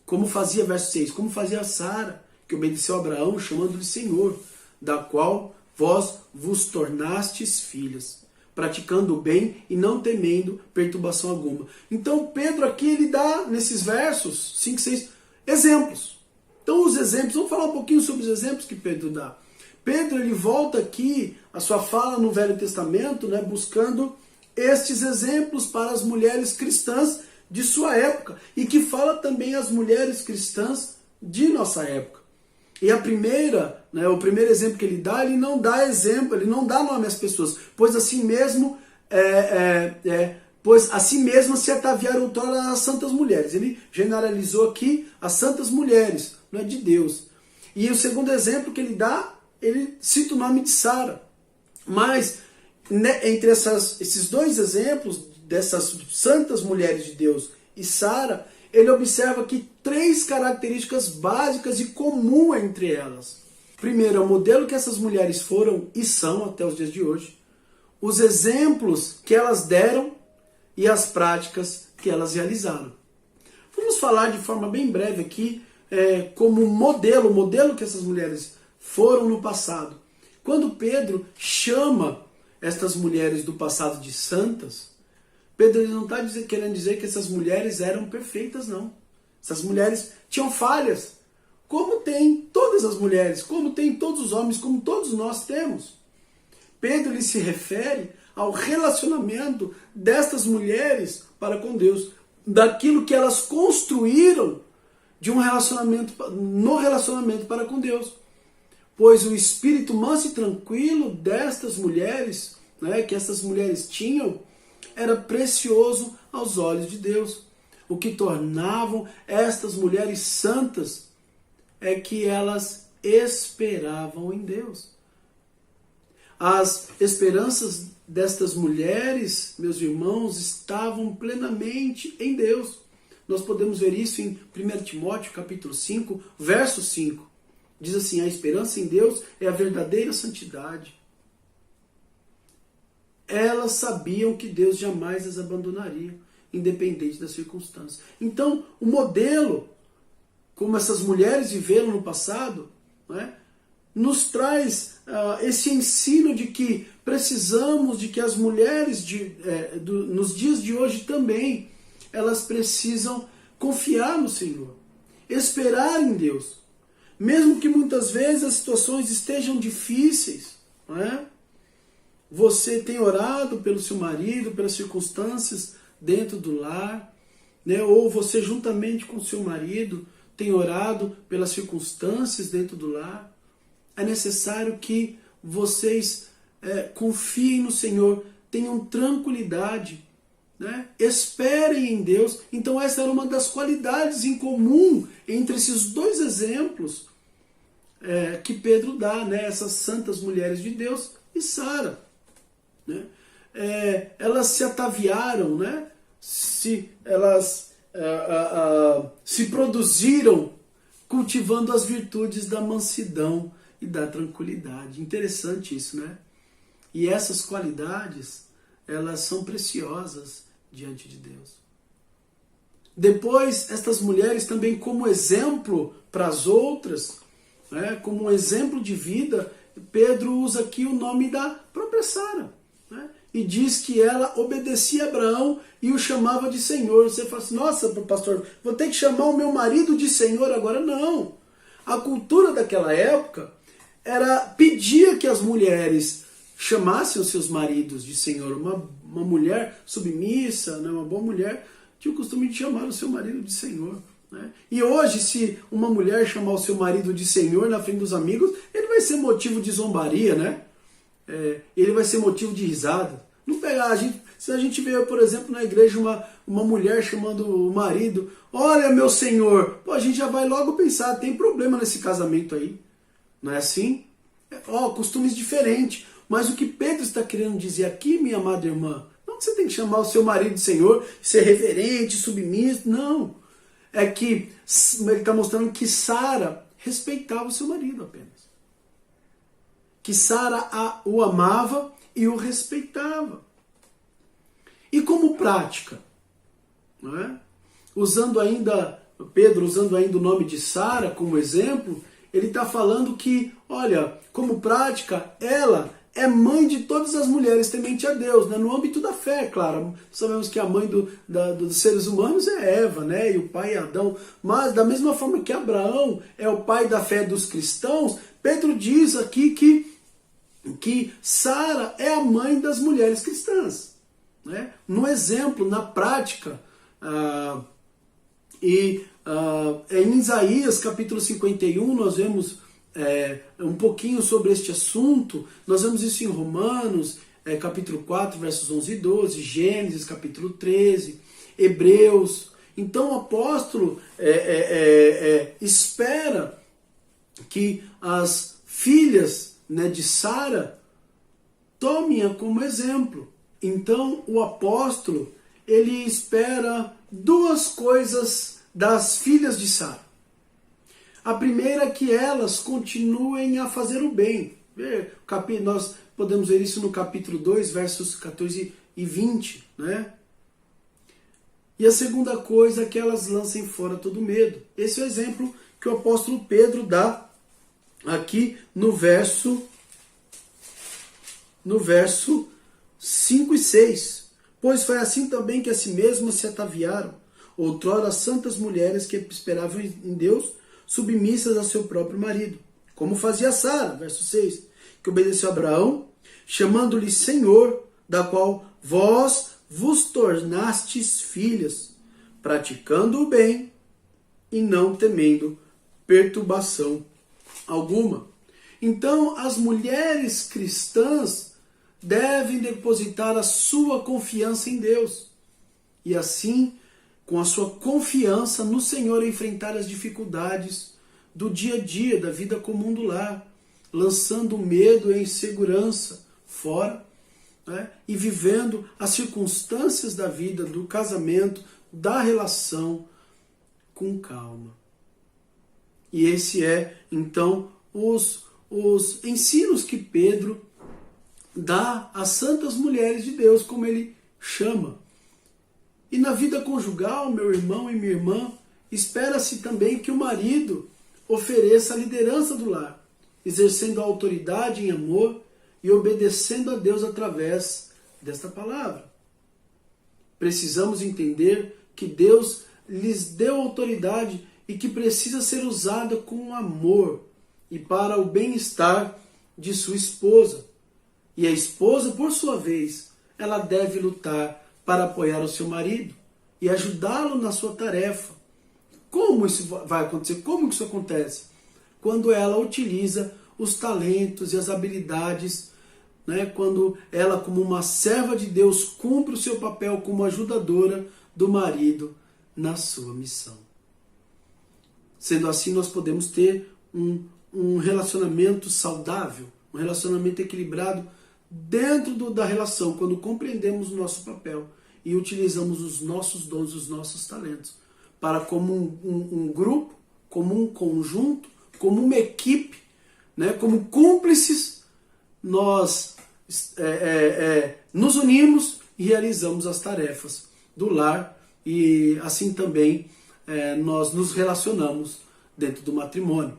Como fazia, verso 6, como fazia Sara, que obedeceu a Abraão, chamando-lhe Senhor, da qual vós vos tornastes filhas, praticando o bem e não temendo perturbação alguma. Então Pedro aqui, ele dá, nesses versos 5, 6, exemplos. Então os exemplos, vamos falar um pouquinho sobre os exemplos que Pedro dá. Pedro, ele volta aqui a sua fala no Velho Testamento, né, buscando estes exemplos para as mulheres cristãs de sua época e que fala também às mulheres cristãs de nossa época. E a primeira, né, o primeiro exemplo que ele não dá exemplo, ele não dá nome às pessoas, pois assim mesmo se ataviaram outrora as santas mulheres. Ele generalizou aqui as santas mulheres, não é de Deus. E o segundo exemplo que ele dá, ele cita o nome de Sara. Mas entre esses dois exemplos, dessas santas mulheres de Deus e Sara, ele observa que 3 características básicas e comuns entre elas. Primeiro, é o modelo que essas mulheres foram e são até os dias de hoje, os exemplos que elas deram e as práticas que elas realizaram. Vamos falar de forma bem breve aqui como modelo, o modelo que essas mulheres foram no passado. Quando Pedro chama estas mulheres do passado de santas, Pedro não está querendo dizer que essas mulheres eram perfeitas, não. Essas mulheres tinham falhas, como tem todas as mulheres, como tem todos os homens, como todos nós temos. Pedro ele se refere ao relacionamento destas mulheres para com Deus, daquilo que elas construíram de um relacionamento, no relacionamento para com Deus. Pois o espírito manso e tranquilo destas mulheres, né, que essas mulheres tinham, era precioso aos olhos de Deus. O que tornavam estas mulheres santas é que elas esperavam em Deus. As esperanças destas mulheres, meus irmãos, estavam plenamente em Deus. Nós podemos ver isso em 1 Timóteo capítulo 5, verso 5. Diz assim: a esperança em Deus é a verdadeira santidade. Elas sabiam que Deus jamais as abandonaria, independente das circunstâncias. Então, o modelo, como essas mulheres viveram no passado, né, nos traz esse ensino de que precisamos, de que as mulheres nos dias de hoje também, elas precisam confiar no Senhor, esperar em Deus. Mesmo que muitas vezes as situações estejam difíceis, não é? Você tem orado pelo seu marido, pelas circunstâncias dentro do lar, né? Ou você juntamente com o seu marido tem orado pelas circunstâncias dentro do lar. É necessário que vocês confiem no Senhor, tenham tranquilidade, né? Esperem em Deus. Então essa era uma das qualidades em comum entre esses dois exemplos que Pedro dá, né? Essas santas mulheres de Deus e Sara, né? Elas se ataviaram, né? Elas se produziram cultivando as virtudes da mansidão e da tranquilidade. Interessante isso, né? E essas qualidades, elas são preciosas diante de Deus. Depois, estas mulheres também como exemplo para as outras, né, como um exemplo de vida, Pedro usa aqui o nome da própria Sara, né, e diz que ela obedecia a Abraão e o chamava de Senhor. Você fala assim: nossa, pastor, vou ter que chamar o meu marido de Senhor agora? Não. A cultura daquela época pedia que as mulheres chamassem os seus maridos de Senhor. Uma mulher submissa, né, uma boa mulher, tinha o costume de chamar o seu marido de Senhor, né? E hoje, se uma mulher chamar o seu marido de Senhor na frente dos amigos, ele vai ser motivo de zombaria, né? Ele vai ser motivo de risada. Não pegar se a gente vê, por exemplo, na igreja uma mulher chamando o marido: olha, meu senhor, pô, a gente já vai logo pensar, tem problema nesse casamento aí. Não é assim? Costumes diferentes. Mas o que Pedro está querendo dizer aqui, minha amada irmã, não que você tem que chamar o seu marido de Senhor, ser reverente, submisso, não. É que ele está mostrando que Sara respeitava o seu marido apenas. Que Sara o amava e o respeitava. E como prática, não é? Pedro usando ainda o nome de Sara como exemplo, ele está falando que, olha, como prática, ela é mãe de todas as mulheres temente a Deus, né? No âmbito da fé, claro. Sabemos que a mãe dos seres humanos é Eva, né? E o pai é Adão. Mas da mesma forma que Abraão é o pai da fé dos cristãos, Pedro diz aqui que que Sara é a mãe das mulheres cristãs, né? No exemplo, na prática, em Isaías capítulo 51 nós vemos um pouquinho sobre este assunto. Nós vemos isso em Romanos capítulo 4, versos 11 e 12, Gênesis capítulo 13, Hebreus. Então o apóstolo espera que as filhas, né, de Sara tomem-a como exemplo. Então o apóstolo ele espera duas coisas das filhas de Sara. A primeira é que elas continuem a fazer o bem. Nós podemos ver isso no capítulo 2, versos 14 e 20, né? E a segunda coisa é que elas lancem fora todo medo. Esse é o exemplo que o apóstolo Pedro dá aqui no verso 5 e 6. Pois foi assim também que a si mesmas se ataviaram, outrora santas mulheres que esperavam em Deus, submissas a seu próprio marido. Como fazia Sara, verso 6, que obedeceu a Abraão, chamando-lhe Senhor, da qual vós vos tornastes filhas, praticando o bem e não temendo perturbação alguma. Então, as mulheres cristãs devem depositar a sua confiança em Deus e assim, com a sua confiança no Senhor, enfrentar as dificuldades do dia a dia, da vida comum do lar, lançando medo e insegurança fora, né? E vivendo as circunstâncias da vida, do casamento, da relação com calma. E esse é, então, os ensinos que Pedro dá às santas mulheres de Deus, como ele chama. E na vida conjugal, meu irmão e minha irmã, espera-se também que o marido ofereça a liderança do lar, exercendo a autoridade em amor e obedecendo a Deus através desta palavra. Precisamos entender que Deus lhes deu autoridade e que precisa ser usada com amor e para o bem-estar de sua esposa. E a esposa, por sua vez, ela deve lutar para apoiar o seu marido e ajudá-lo na sua tarefa. Como isso vai acontecer? Como isso acontece? Quando ela utiliza os talentos e as habilidades, né? Quando ela, como uma serva de Deus, cumpre o seu papel como ajudadora do marido na sua missão. Sendo assim, nós podemos ter um relacionamento saudável, um relacionamento equilibrado dentro da relação, quando compreendemos o nosso papel e utilizamos os nossos dons, os nossos talentos, para como um grupo, como um conjunto, como uma equipe, né, como cúmplices, nós nos unimos e realizamos as tarefas do lar e assim também nós nos relacionamos dentro do matrimônio.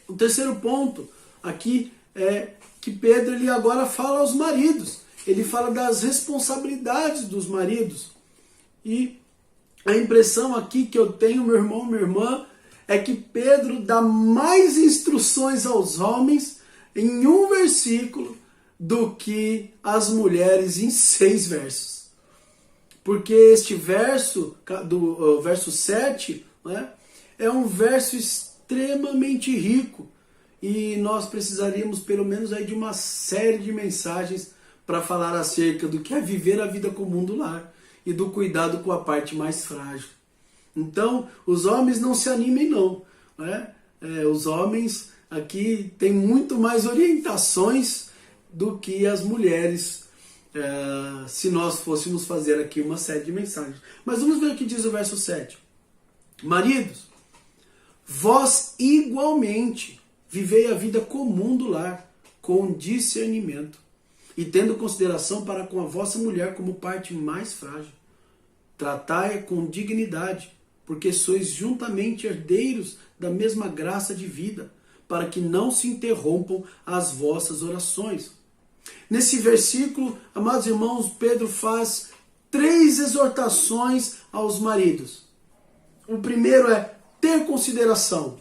O terceiro ponto aqui é que Pedro ele agora fala aos maridos. Ele fala das responsabilidades dos maridos. E a impressão aqui que eu tenho, meu irmão, minha irmã, é que Pedro dá mais instruções aos homens em um versículo do que as mulheres em 6 versos. Porque este verso, do verso 7, né, é um verso extremamente rico. E nós precisaríamos pelo menos aí de uma série de mensagens para falar acerca do que é viver a vida comum do lar e do cuidado com a parte mais frágil. Então, os homens não se animem não, né? Os homens aqui têm muito mais orientações do que as mulheres, se nós fôssemos fazer aqui uma série de mensagens. Mas vamos ver o que diz o verso 7. Maridos, vós igualmente vivei a vida comum do lar, com discernimento, e tendo consideração para com a vossa mulher como parte mais frágil. Tratai-a com dignidade, porque sois juntamente herdeiros da mesma graça de vida, para que não se interrompam as vossas orações. Nesse versículo, amados irmãos, Pedro faz 3 exortações aos maridos. O primeiro é ter consideração.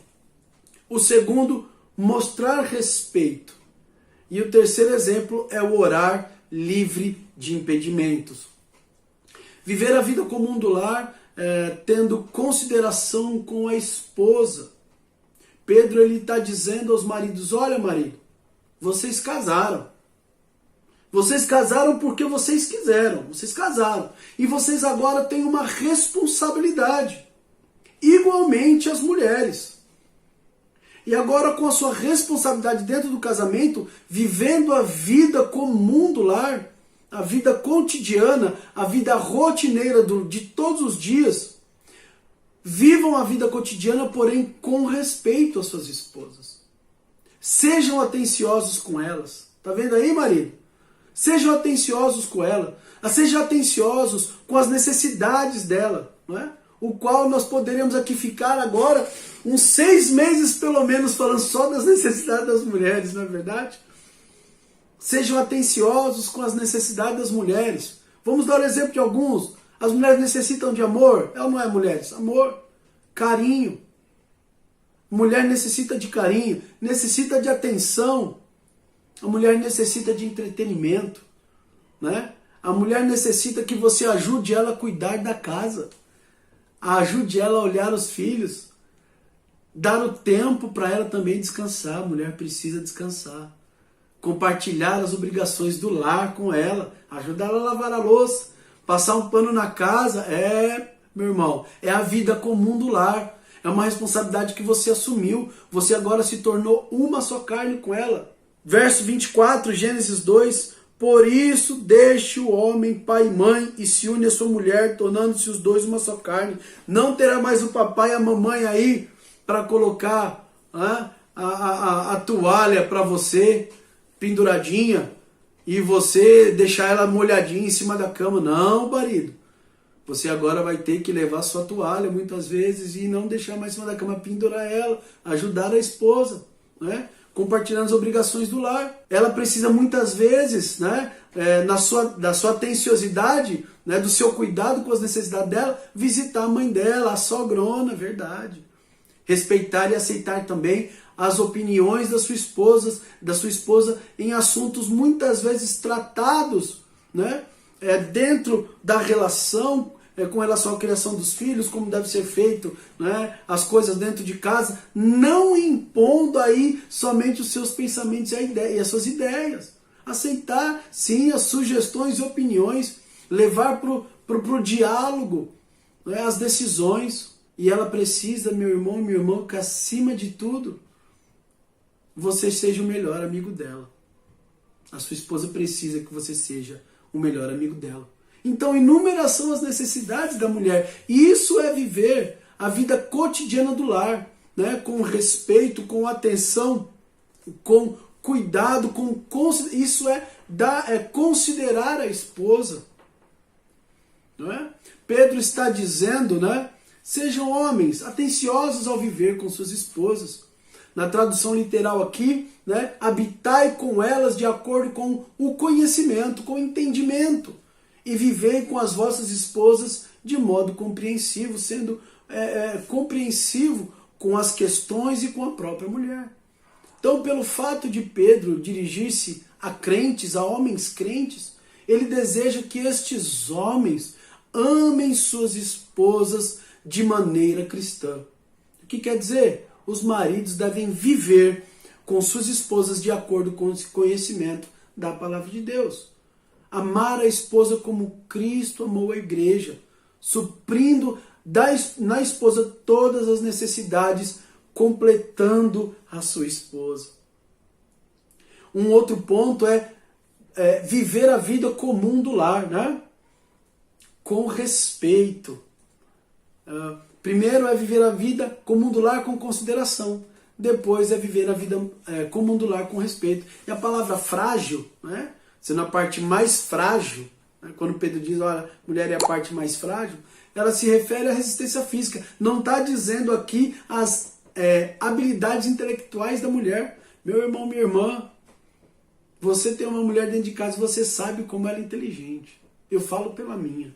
O segundo, mostrar respeito. E o terceiro exemplo é o orar livre de impedimentos. Viver a vida comum do lar, tendo consideração com a esposa. Pedro está dizendo aos maridos, olha marido, vocês casaram. Vocês casaram porque vocês quiseram, vocês casaram. E vocês agora têm uma responsabilidade. Igualmente as mulheres. E agora com a sua responsabilidade dentro do casamento, vivendo a vida comum do lar, a vida cotidiana, a vida rotineira de todos os dias, vivam a vida cotidiana, porém com respeito às suas esposas. Sejam atenciosos com elas. Tá vendo aí, marido? Sejam atenciosos com ela. Sejam atenciosos com as necessidades dela, não é? O qual nós poderíamos aqui ficar agora uns 6 meses pelo menos falando só das necessidades das mulheres, não é verdade? Sejam atenciosos com as necessidades das mulheres. Vamos dar o exemplo de alguns. As mulheres necessitam de amor. Ela não é mulheres. Amor, carinho. Mulher necessita de carinho, necessita de atenção. A mulher necessita de entretenimento, né? A mulher necessita que você ajude ela a cuidar da casa. Ajude ela a olhar os filhos. Dar o tempo para ela também descansar. A mulher precisa descansar. Compartilhar as obrigações do lar com ela. Ajudar ela a lavar a louça. Passar um pano na casa. Meu irmão, é a vida comum do lar. É uma responsabilidade que você assumiu. Você agora se tornou uma só carne com ela. Verso 24, Gênesis 2. Por isso deixe o homem pai e mãe e se une a sua mulher, tornando-se os dois uma só carne. Não terá mais o papai e a mamãe aí para colocar a toalha para você penduradinha e você deixar ela molhadinha em cima da cama. Não, marido. Você agora vai ter que levar sua toalha muitas vezes e não deixar mais em cima da cama, pendurar ela, ajudar a esposa, né? Compartilhando as obrigações do lar. Ela precisa muitas vezes, né, da sua atenciosidade, né, do seu cuidado com as necessidades dela, visitar a mãe dela, a sogrona, verdade. Respeitar e aceitar também as opiniões da sua esposa em assuntos muitas vezes tratados, né, dentro da relação, com relação à criação dos filhos, como deve ser feito, né, as coisas dentro de casa, não impondo aí somente os seus pensamentos e as suas ideias. Aceitar, sim, as sugestões e opiniões, levar para o diálogo, né, as decisões. E ela precisa, meu irmão e minha irmã, que acima de tudo, você seja o melhor amigo dela. A sua esposa precisa que você seja o melhor amigo dela. Então, inúmeras são as necessidades da mulher. E isso é viver a vida cotidiana do lar, né? Com respeito, com atenção, com cuidado, isso é considerar a esposa. Não é? Pedro está dizendo, né? Sejam homens atenciosos ao viver com suas esposas. Na tradução literal aqui, né? Habitai com elas de acordo com o conhecimento, com o entendimento. E vivei com as vossas esposas de modo compreensivo, sendo compreensivo com as questões e com a própria mulher. Então, pelo fato de Pedro dirigir-se a crentes, a homens crentes, ele deseja que estes homens amem suas esposas de maneira cristã. O que quer dizer? Os maridos devem viver com suas esposas de acordo com o conhecimento da palavra de Deus. Amar a esposa como Cristo amou a igreja, suprindo na esposa todas as necessidades, completando a sua esposa. Um outro ponto é viver a vida comum do lar, né? Com respeito. Primeiro é viver a vida comum do lar com consideração. Depois é viver a vida comum do lar com respeito. E a palavra frágil, né? Sendo a parte mais frágil, né? Quando Pedro diz, olha, mulher é a parte mais frágil, ela se refere à resistência física. Não está dizendo aqui as habilidades intelectuais da mulher. Meu irmão, minha irmã, você tem uma mulher dentro de casa, você sabe como ela é inteligente. Eu falo pela minha.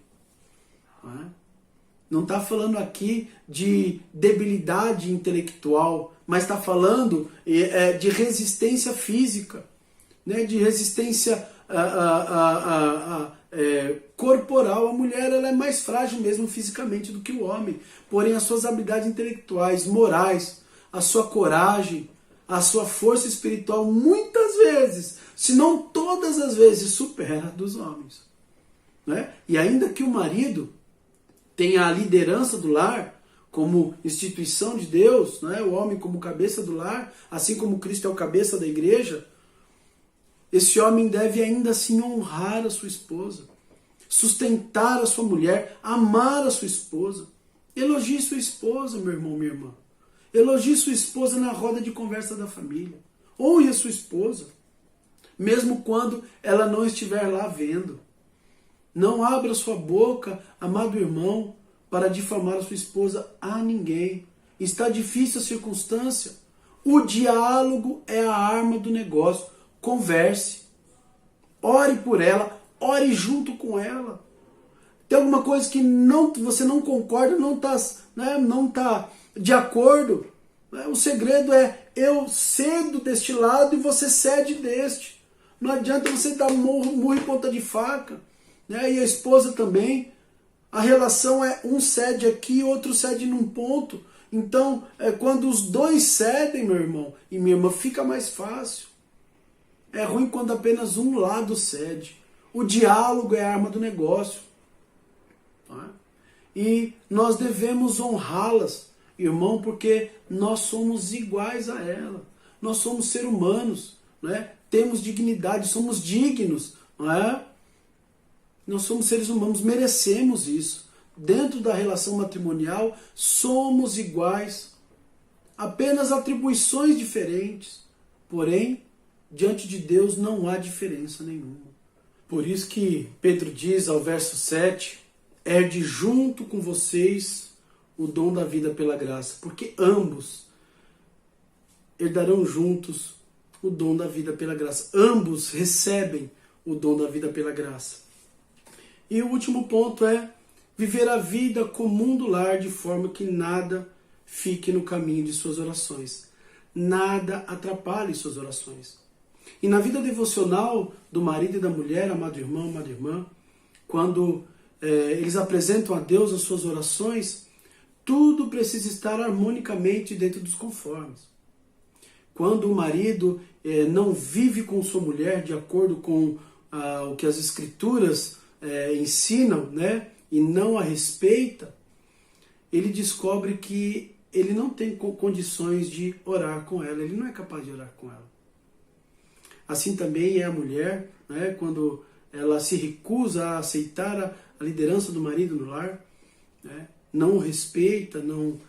Não está falando aqui de debilidade intelectual, mas está falando de resistência física. né, de resistência corporal. A mulher ela é mais frágil mesmo fisicamente do que o homem. Porém, as suas habilidades intelectuais, morais, a sua coragem, a sua força espiritual, muitas vezes, se não todas as vezes, supera a dos homens. Né? E ainda que o marido tenha a liderança do lar como instituição de Deus, né? O homem como cabeça do lar, assim como Cristo é o cabeça da igreja, esse homem deve ainda assim honrar a sua esposa, sustentar a sua mulher, amar a sua esposa. Elogie sua esposa, meu irmão, minha irmã. Elogie sua esposa na roda de conversa da família. Honre a sua esposa, mesmo quando ela não estiver lá vendo. Não abra sua boca, amado irmão, para difamar a sua esposa a ninguém. Está difícil a circunstância. O diálogo é a arma do negócio. Converse. Ore por ela. Ore junto com ela. Tem alguma coisa que você não concorda, não está de acordo. O segredo é eu cedo deste lado e você cede deste. Não adianta você dar murro em ponta de faca. E a esposa também. A relação é um cede aqui, outro cede num ponto. Então, quando os dois cedem, meu irmão e minha irmã, fica mais fácil. É ruim quando apenas um lado cede. O diálogo é a arma do negócio. Tá? E nós devemos honrá-las, irmão, porque nós somos iguais a ela. Nós somos seres humanos, né? Temos dignidade, somos dignos, não é? Nós somos seres humanos, merecemos isso. Dentro da relação matrimonial, somos iguais. Apenas atribuições diferentes. Porém, diante de Deus não há diferença nenhuma. Por isso que Pedro diz ao verso 7, herde junto com vocês o dom da vida pela graça. Porque ambos herdarão juntos o dom da vida pela graça. Ambos recebem o dom da vida pela graça. E o último ponto é viver a vida comum do lar de forma que nada fique no caminho de suas orações. Nada atrapalhe suas orações. E na vida devocional do marido e da mulher, amado irmão, amada irmã, quando eles apresentam a Deus as suas orações, tudo precisa estar harmonicamente dentro dos conformes. Quando o marido não vive com sua mulher de acordo com o que as Escrituras ensinam, né, e não a respeita, ele descobre que ele não tem condições de orar com ela, ele não é capaz de orar com ela. Assim também é a mulher, né, quando ela se recusa a aceitar a liderança do marido no lar, né, não o respeita, não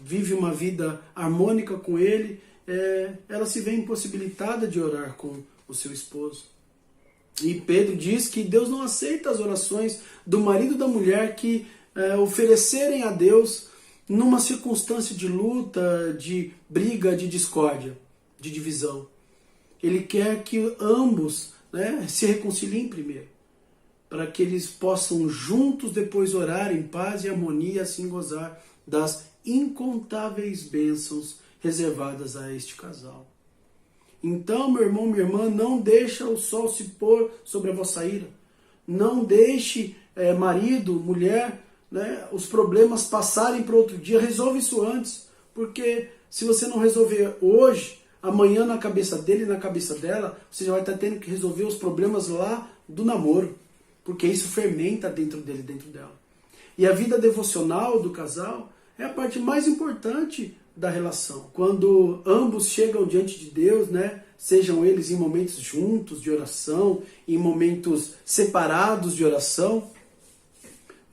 vive uma vida harmônica com ele, ela se vê impossibilitada de orar com o seu esposo. E Pedro diz que Deus não aceita as orações do marido e da mulher que oferecerem a Deus numa circunstância de luta, de briga, de discórdia, de divisão. Ele quer que ambos, né, se reconciliem primeiro, para que eles possam juntos depois orar em paz e harmonia e assim gozar das incontáveis bênçãos reservadas a este casal. Então, meu irmão, minha irmã, não deixa o sol se pôr sobre a vossa ira. Não deixe marido, mulher, né, os problemas passarem para outro dia. Resolve isso antes. Porque se você não resolver hoje, amanhã na cabeça dele e na cabeça dela, você já vai estar tendo que resolver os problemas lá do namoro. Porque isso fermenta dentro dele, dentro dela. E a vida devocional do casal é a parte mais importante da relação. Quando ambos chegam diante de Deus, né, sejam eles em momentos juntos de oração, em momentos separados de oração,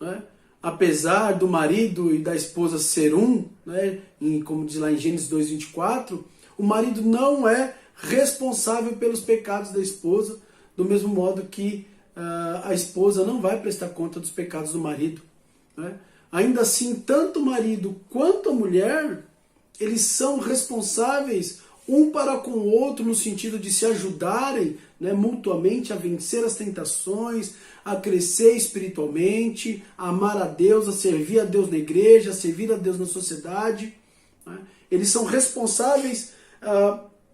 né, apesar do marido e da esposa ser um, né, como diz lá em Gênesis 2:24, o marido não é responsável pelos pecados da esposa, do mesmo modo que a esposa não vai prestar conta dos pecados do marido, né? Ainda assim, tanto o marido quanto a mulher, eles são responsáveis um para com o outro no sentido de se ajudarem, né, mutuamente a vencer as tentações, a crescer espiritualmente, a amar a Deus, a servir a Deus na igreja, a servir a Deus na sociedade. Né? Eles são responsáveis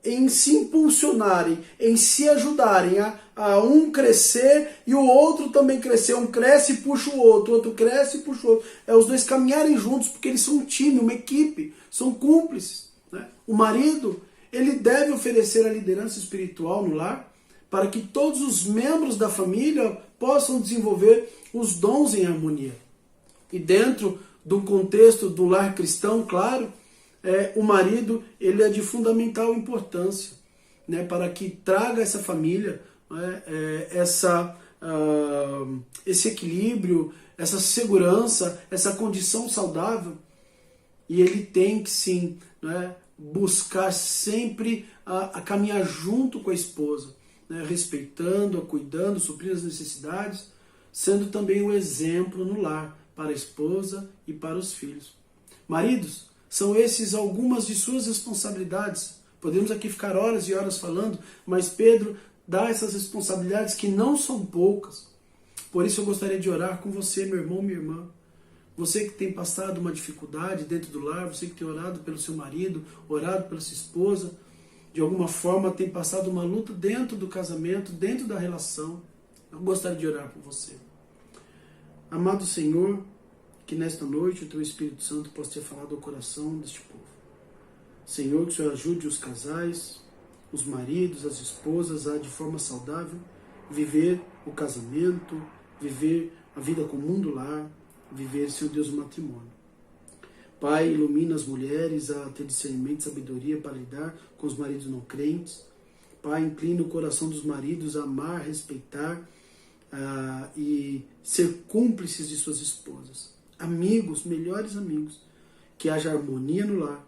em se impulsionarem, em se ajudarem a um crescer e o outro também crescer. Um cresce e puxa o outro cresce e puxa o outro. É os dois caminharem juntos, porque eles são um time, uma equipe, são cúmplices, né? O marido, ele deve oferecer a liderança espiritual no lar para que todos os membros da família possam desenvolver os dons em harmonia. E dentro do contexto do lar cristão, claro, o marido ele é de fundamental importância, né, para que traga essa família, né, esse equilíbrio, essa segurança, essa condição saudável. E ele tem que sim, né, buscar sempre a caminhar junto com a esposa, né, respeitando, cuidando, suprindo as necessidades, sendo também um exemplo no lar para a esposa e para os filhos. Maridos, são esses algumas de suas responsabilidades. Podemos aqui ficar horas e horas falando, mas Pedro dá essas responsabilidades que não são poucas. Por isso eu gostaria de orar com você, meu irmão, minha irmã. Você que tem passado uma dificuldade dentro do lar, você que tem orado pelo seu marido, orado pela sua esposa, de alguma forma tem passado uma luta dentro do casamento, dentro da relação. Eu gostaria de orar por você. Amado Senhor, que nesta noite o Teu Espírito Santo possa ter falado ao coração deste povo. Senhor, que o Senhor ajude os casais, os maridos, as esposas a, de forma saudável, viver o casamento, viver a vida comum do lar, viver, Senhor Deus, o matrimônio. Pai, ilumina as mulheres a ter discernimento e sabedoria para lidar com os maridos não crentes. Pai, inclina o coração dos maridos a amar, respeitar e ser cúmplices de suas esposas. Amigos, melhores amigos. Que haja harmonia no lar.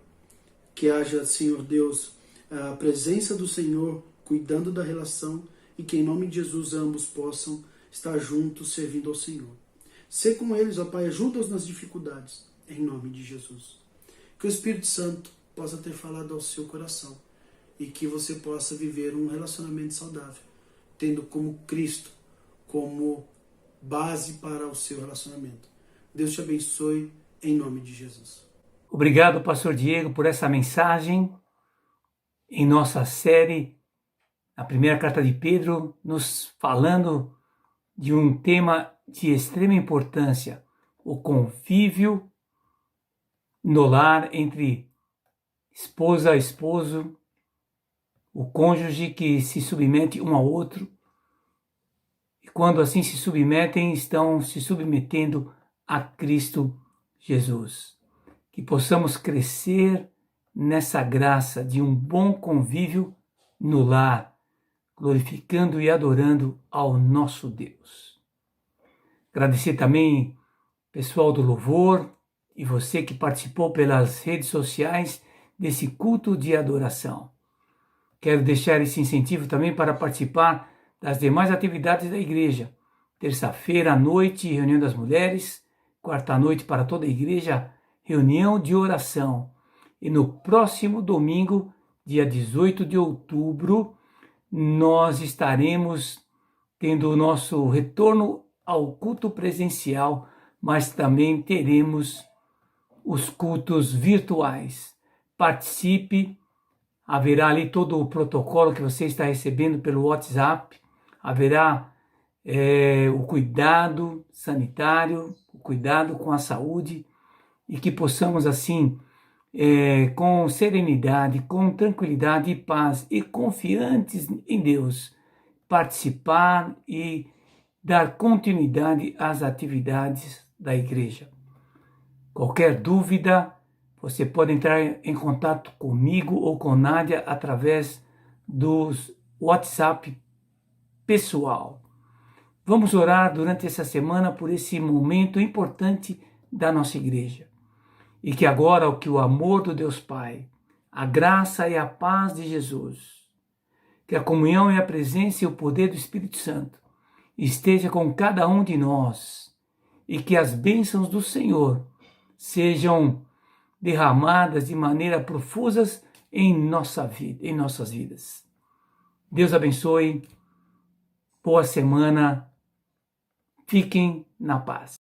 Que haja, Senhor Deus, a presença do Senhor cuidando da relação e que em nome de Jesus ambos possam estar juntos servindo ao Senhor. Sê com eles, ó Pai, ajuda-os nas dificuldades, em nome de Jesus. Que o Espírito Santo possa ter falado ao seu coração e que você possa viver um relacionamento saudável, tendo como Cristo como base para o seu relacionamento. Deus te abençoe, em nome de Jesus. Obrigado, Pastor Diego, por essa mensagem em nossa série, a primeira carta de Pedro, nos falando de um tema de extrema importância, o convívio no lar entre esposa e esposo, o cônjuge que se submete um ao outro, e quando assim se submetem, estão se submetendo a Cristo Jesus. Que possamos crescer nessa graça de um bom convívio no lar, glorificando e adorando ao nosso Deus. Agradecer também pessoal do louvor e você que participou pelas redes sociais desse culto de adoração. Quero deixar esse incentivo também para participar das demais atividades da igreja. Terça-feira à noite, reunião das mulheres. Quarta à noite para toda a igreja, reunião de oração. E no próximo domingo, dia 18 de outubro, nós estaremos tendo o nosso retorno ao culto presencial, mas também teremos os cultos virtuais. Participe, haverá ali todo o protocolo que você está recebendo pelo WhatsApp, haverá o cuidado sanitário, o cuidado com a saúde, e que possamos assim, com serenidade, com tranquilidade e paz, e confiantes em Deus, participar e dar continuidade às atividades da igreja. Qualquer dúvida, você pode entrar em contato comigo ou com Nádia através do WhatsApp pessoal. Vamos orar durante essa semana por esse momento importante da nossa igreja. E que agora que o amor do Deus Pai, a graça e a paz de Jesus, que a comunhão e a presença e o poder do Espírito Santo esteja com cada um de nós e que as bênçãos do Senhor sejam derramadas de maneira profusas em nossas vidas. Deus abençoe, boa semana, fiquem na paz.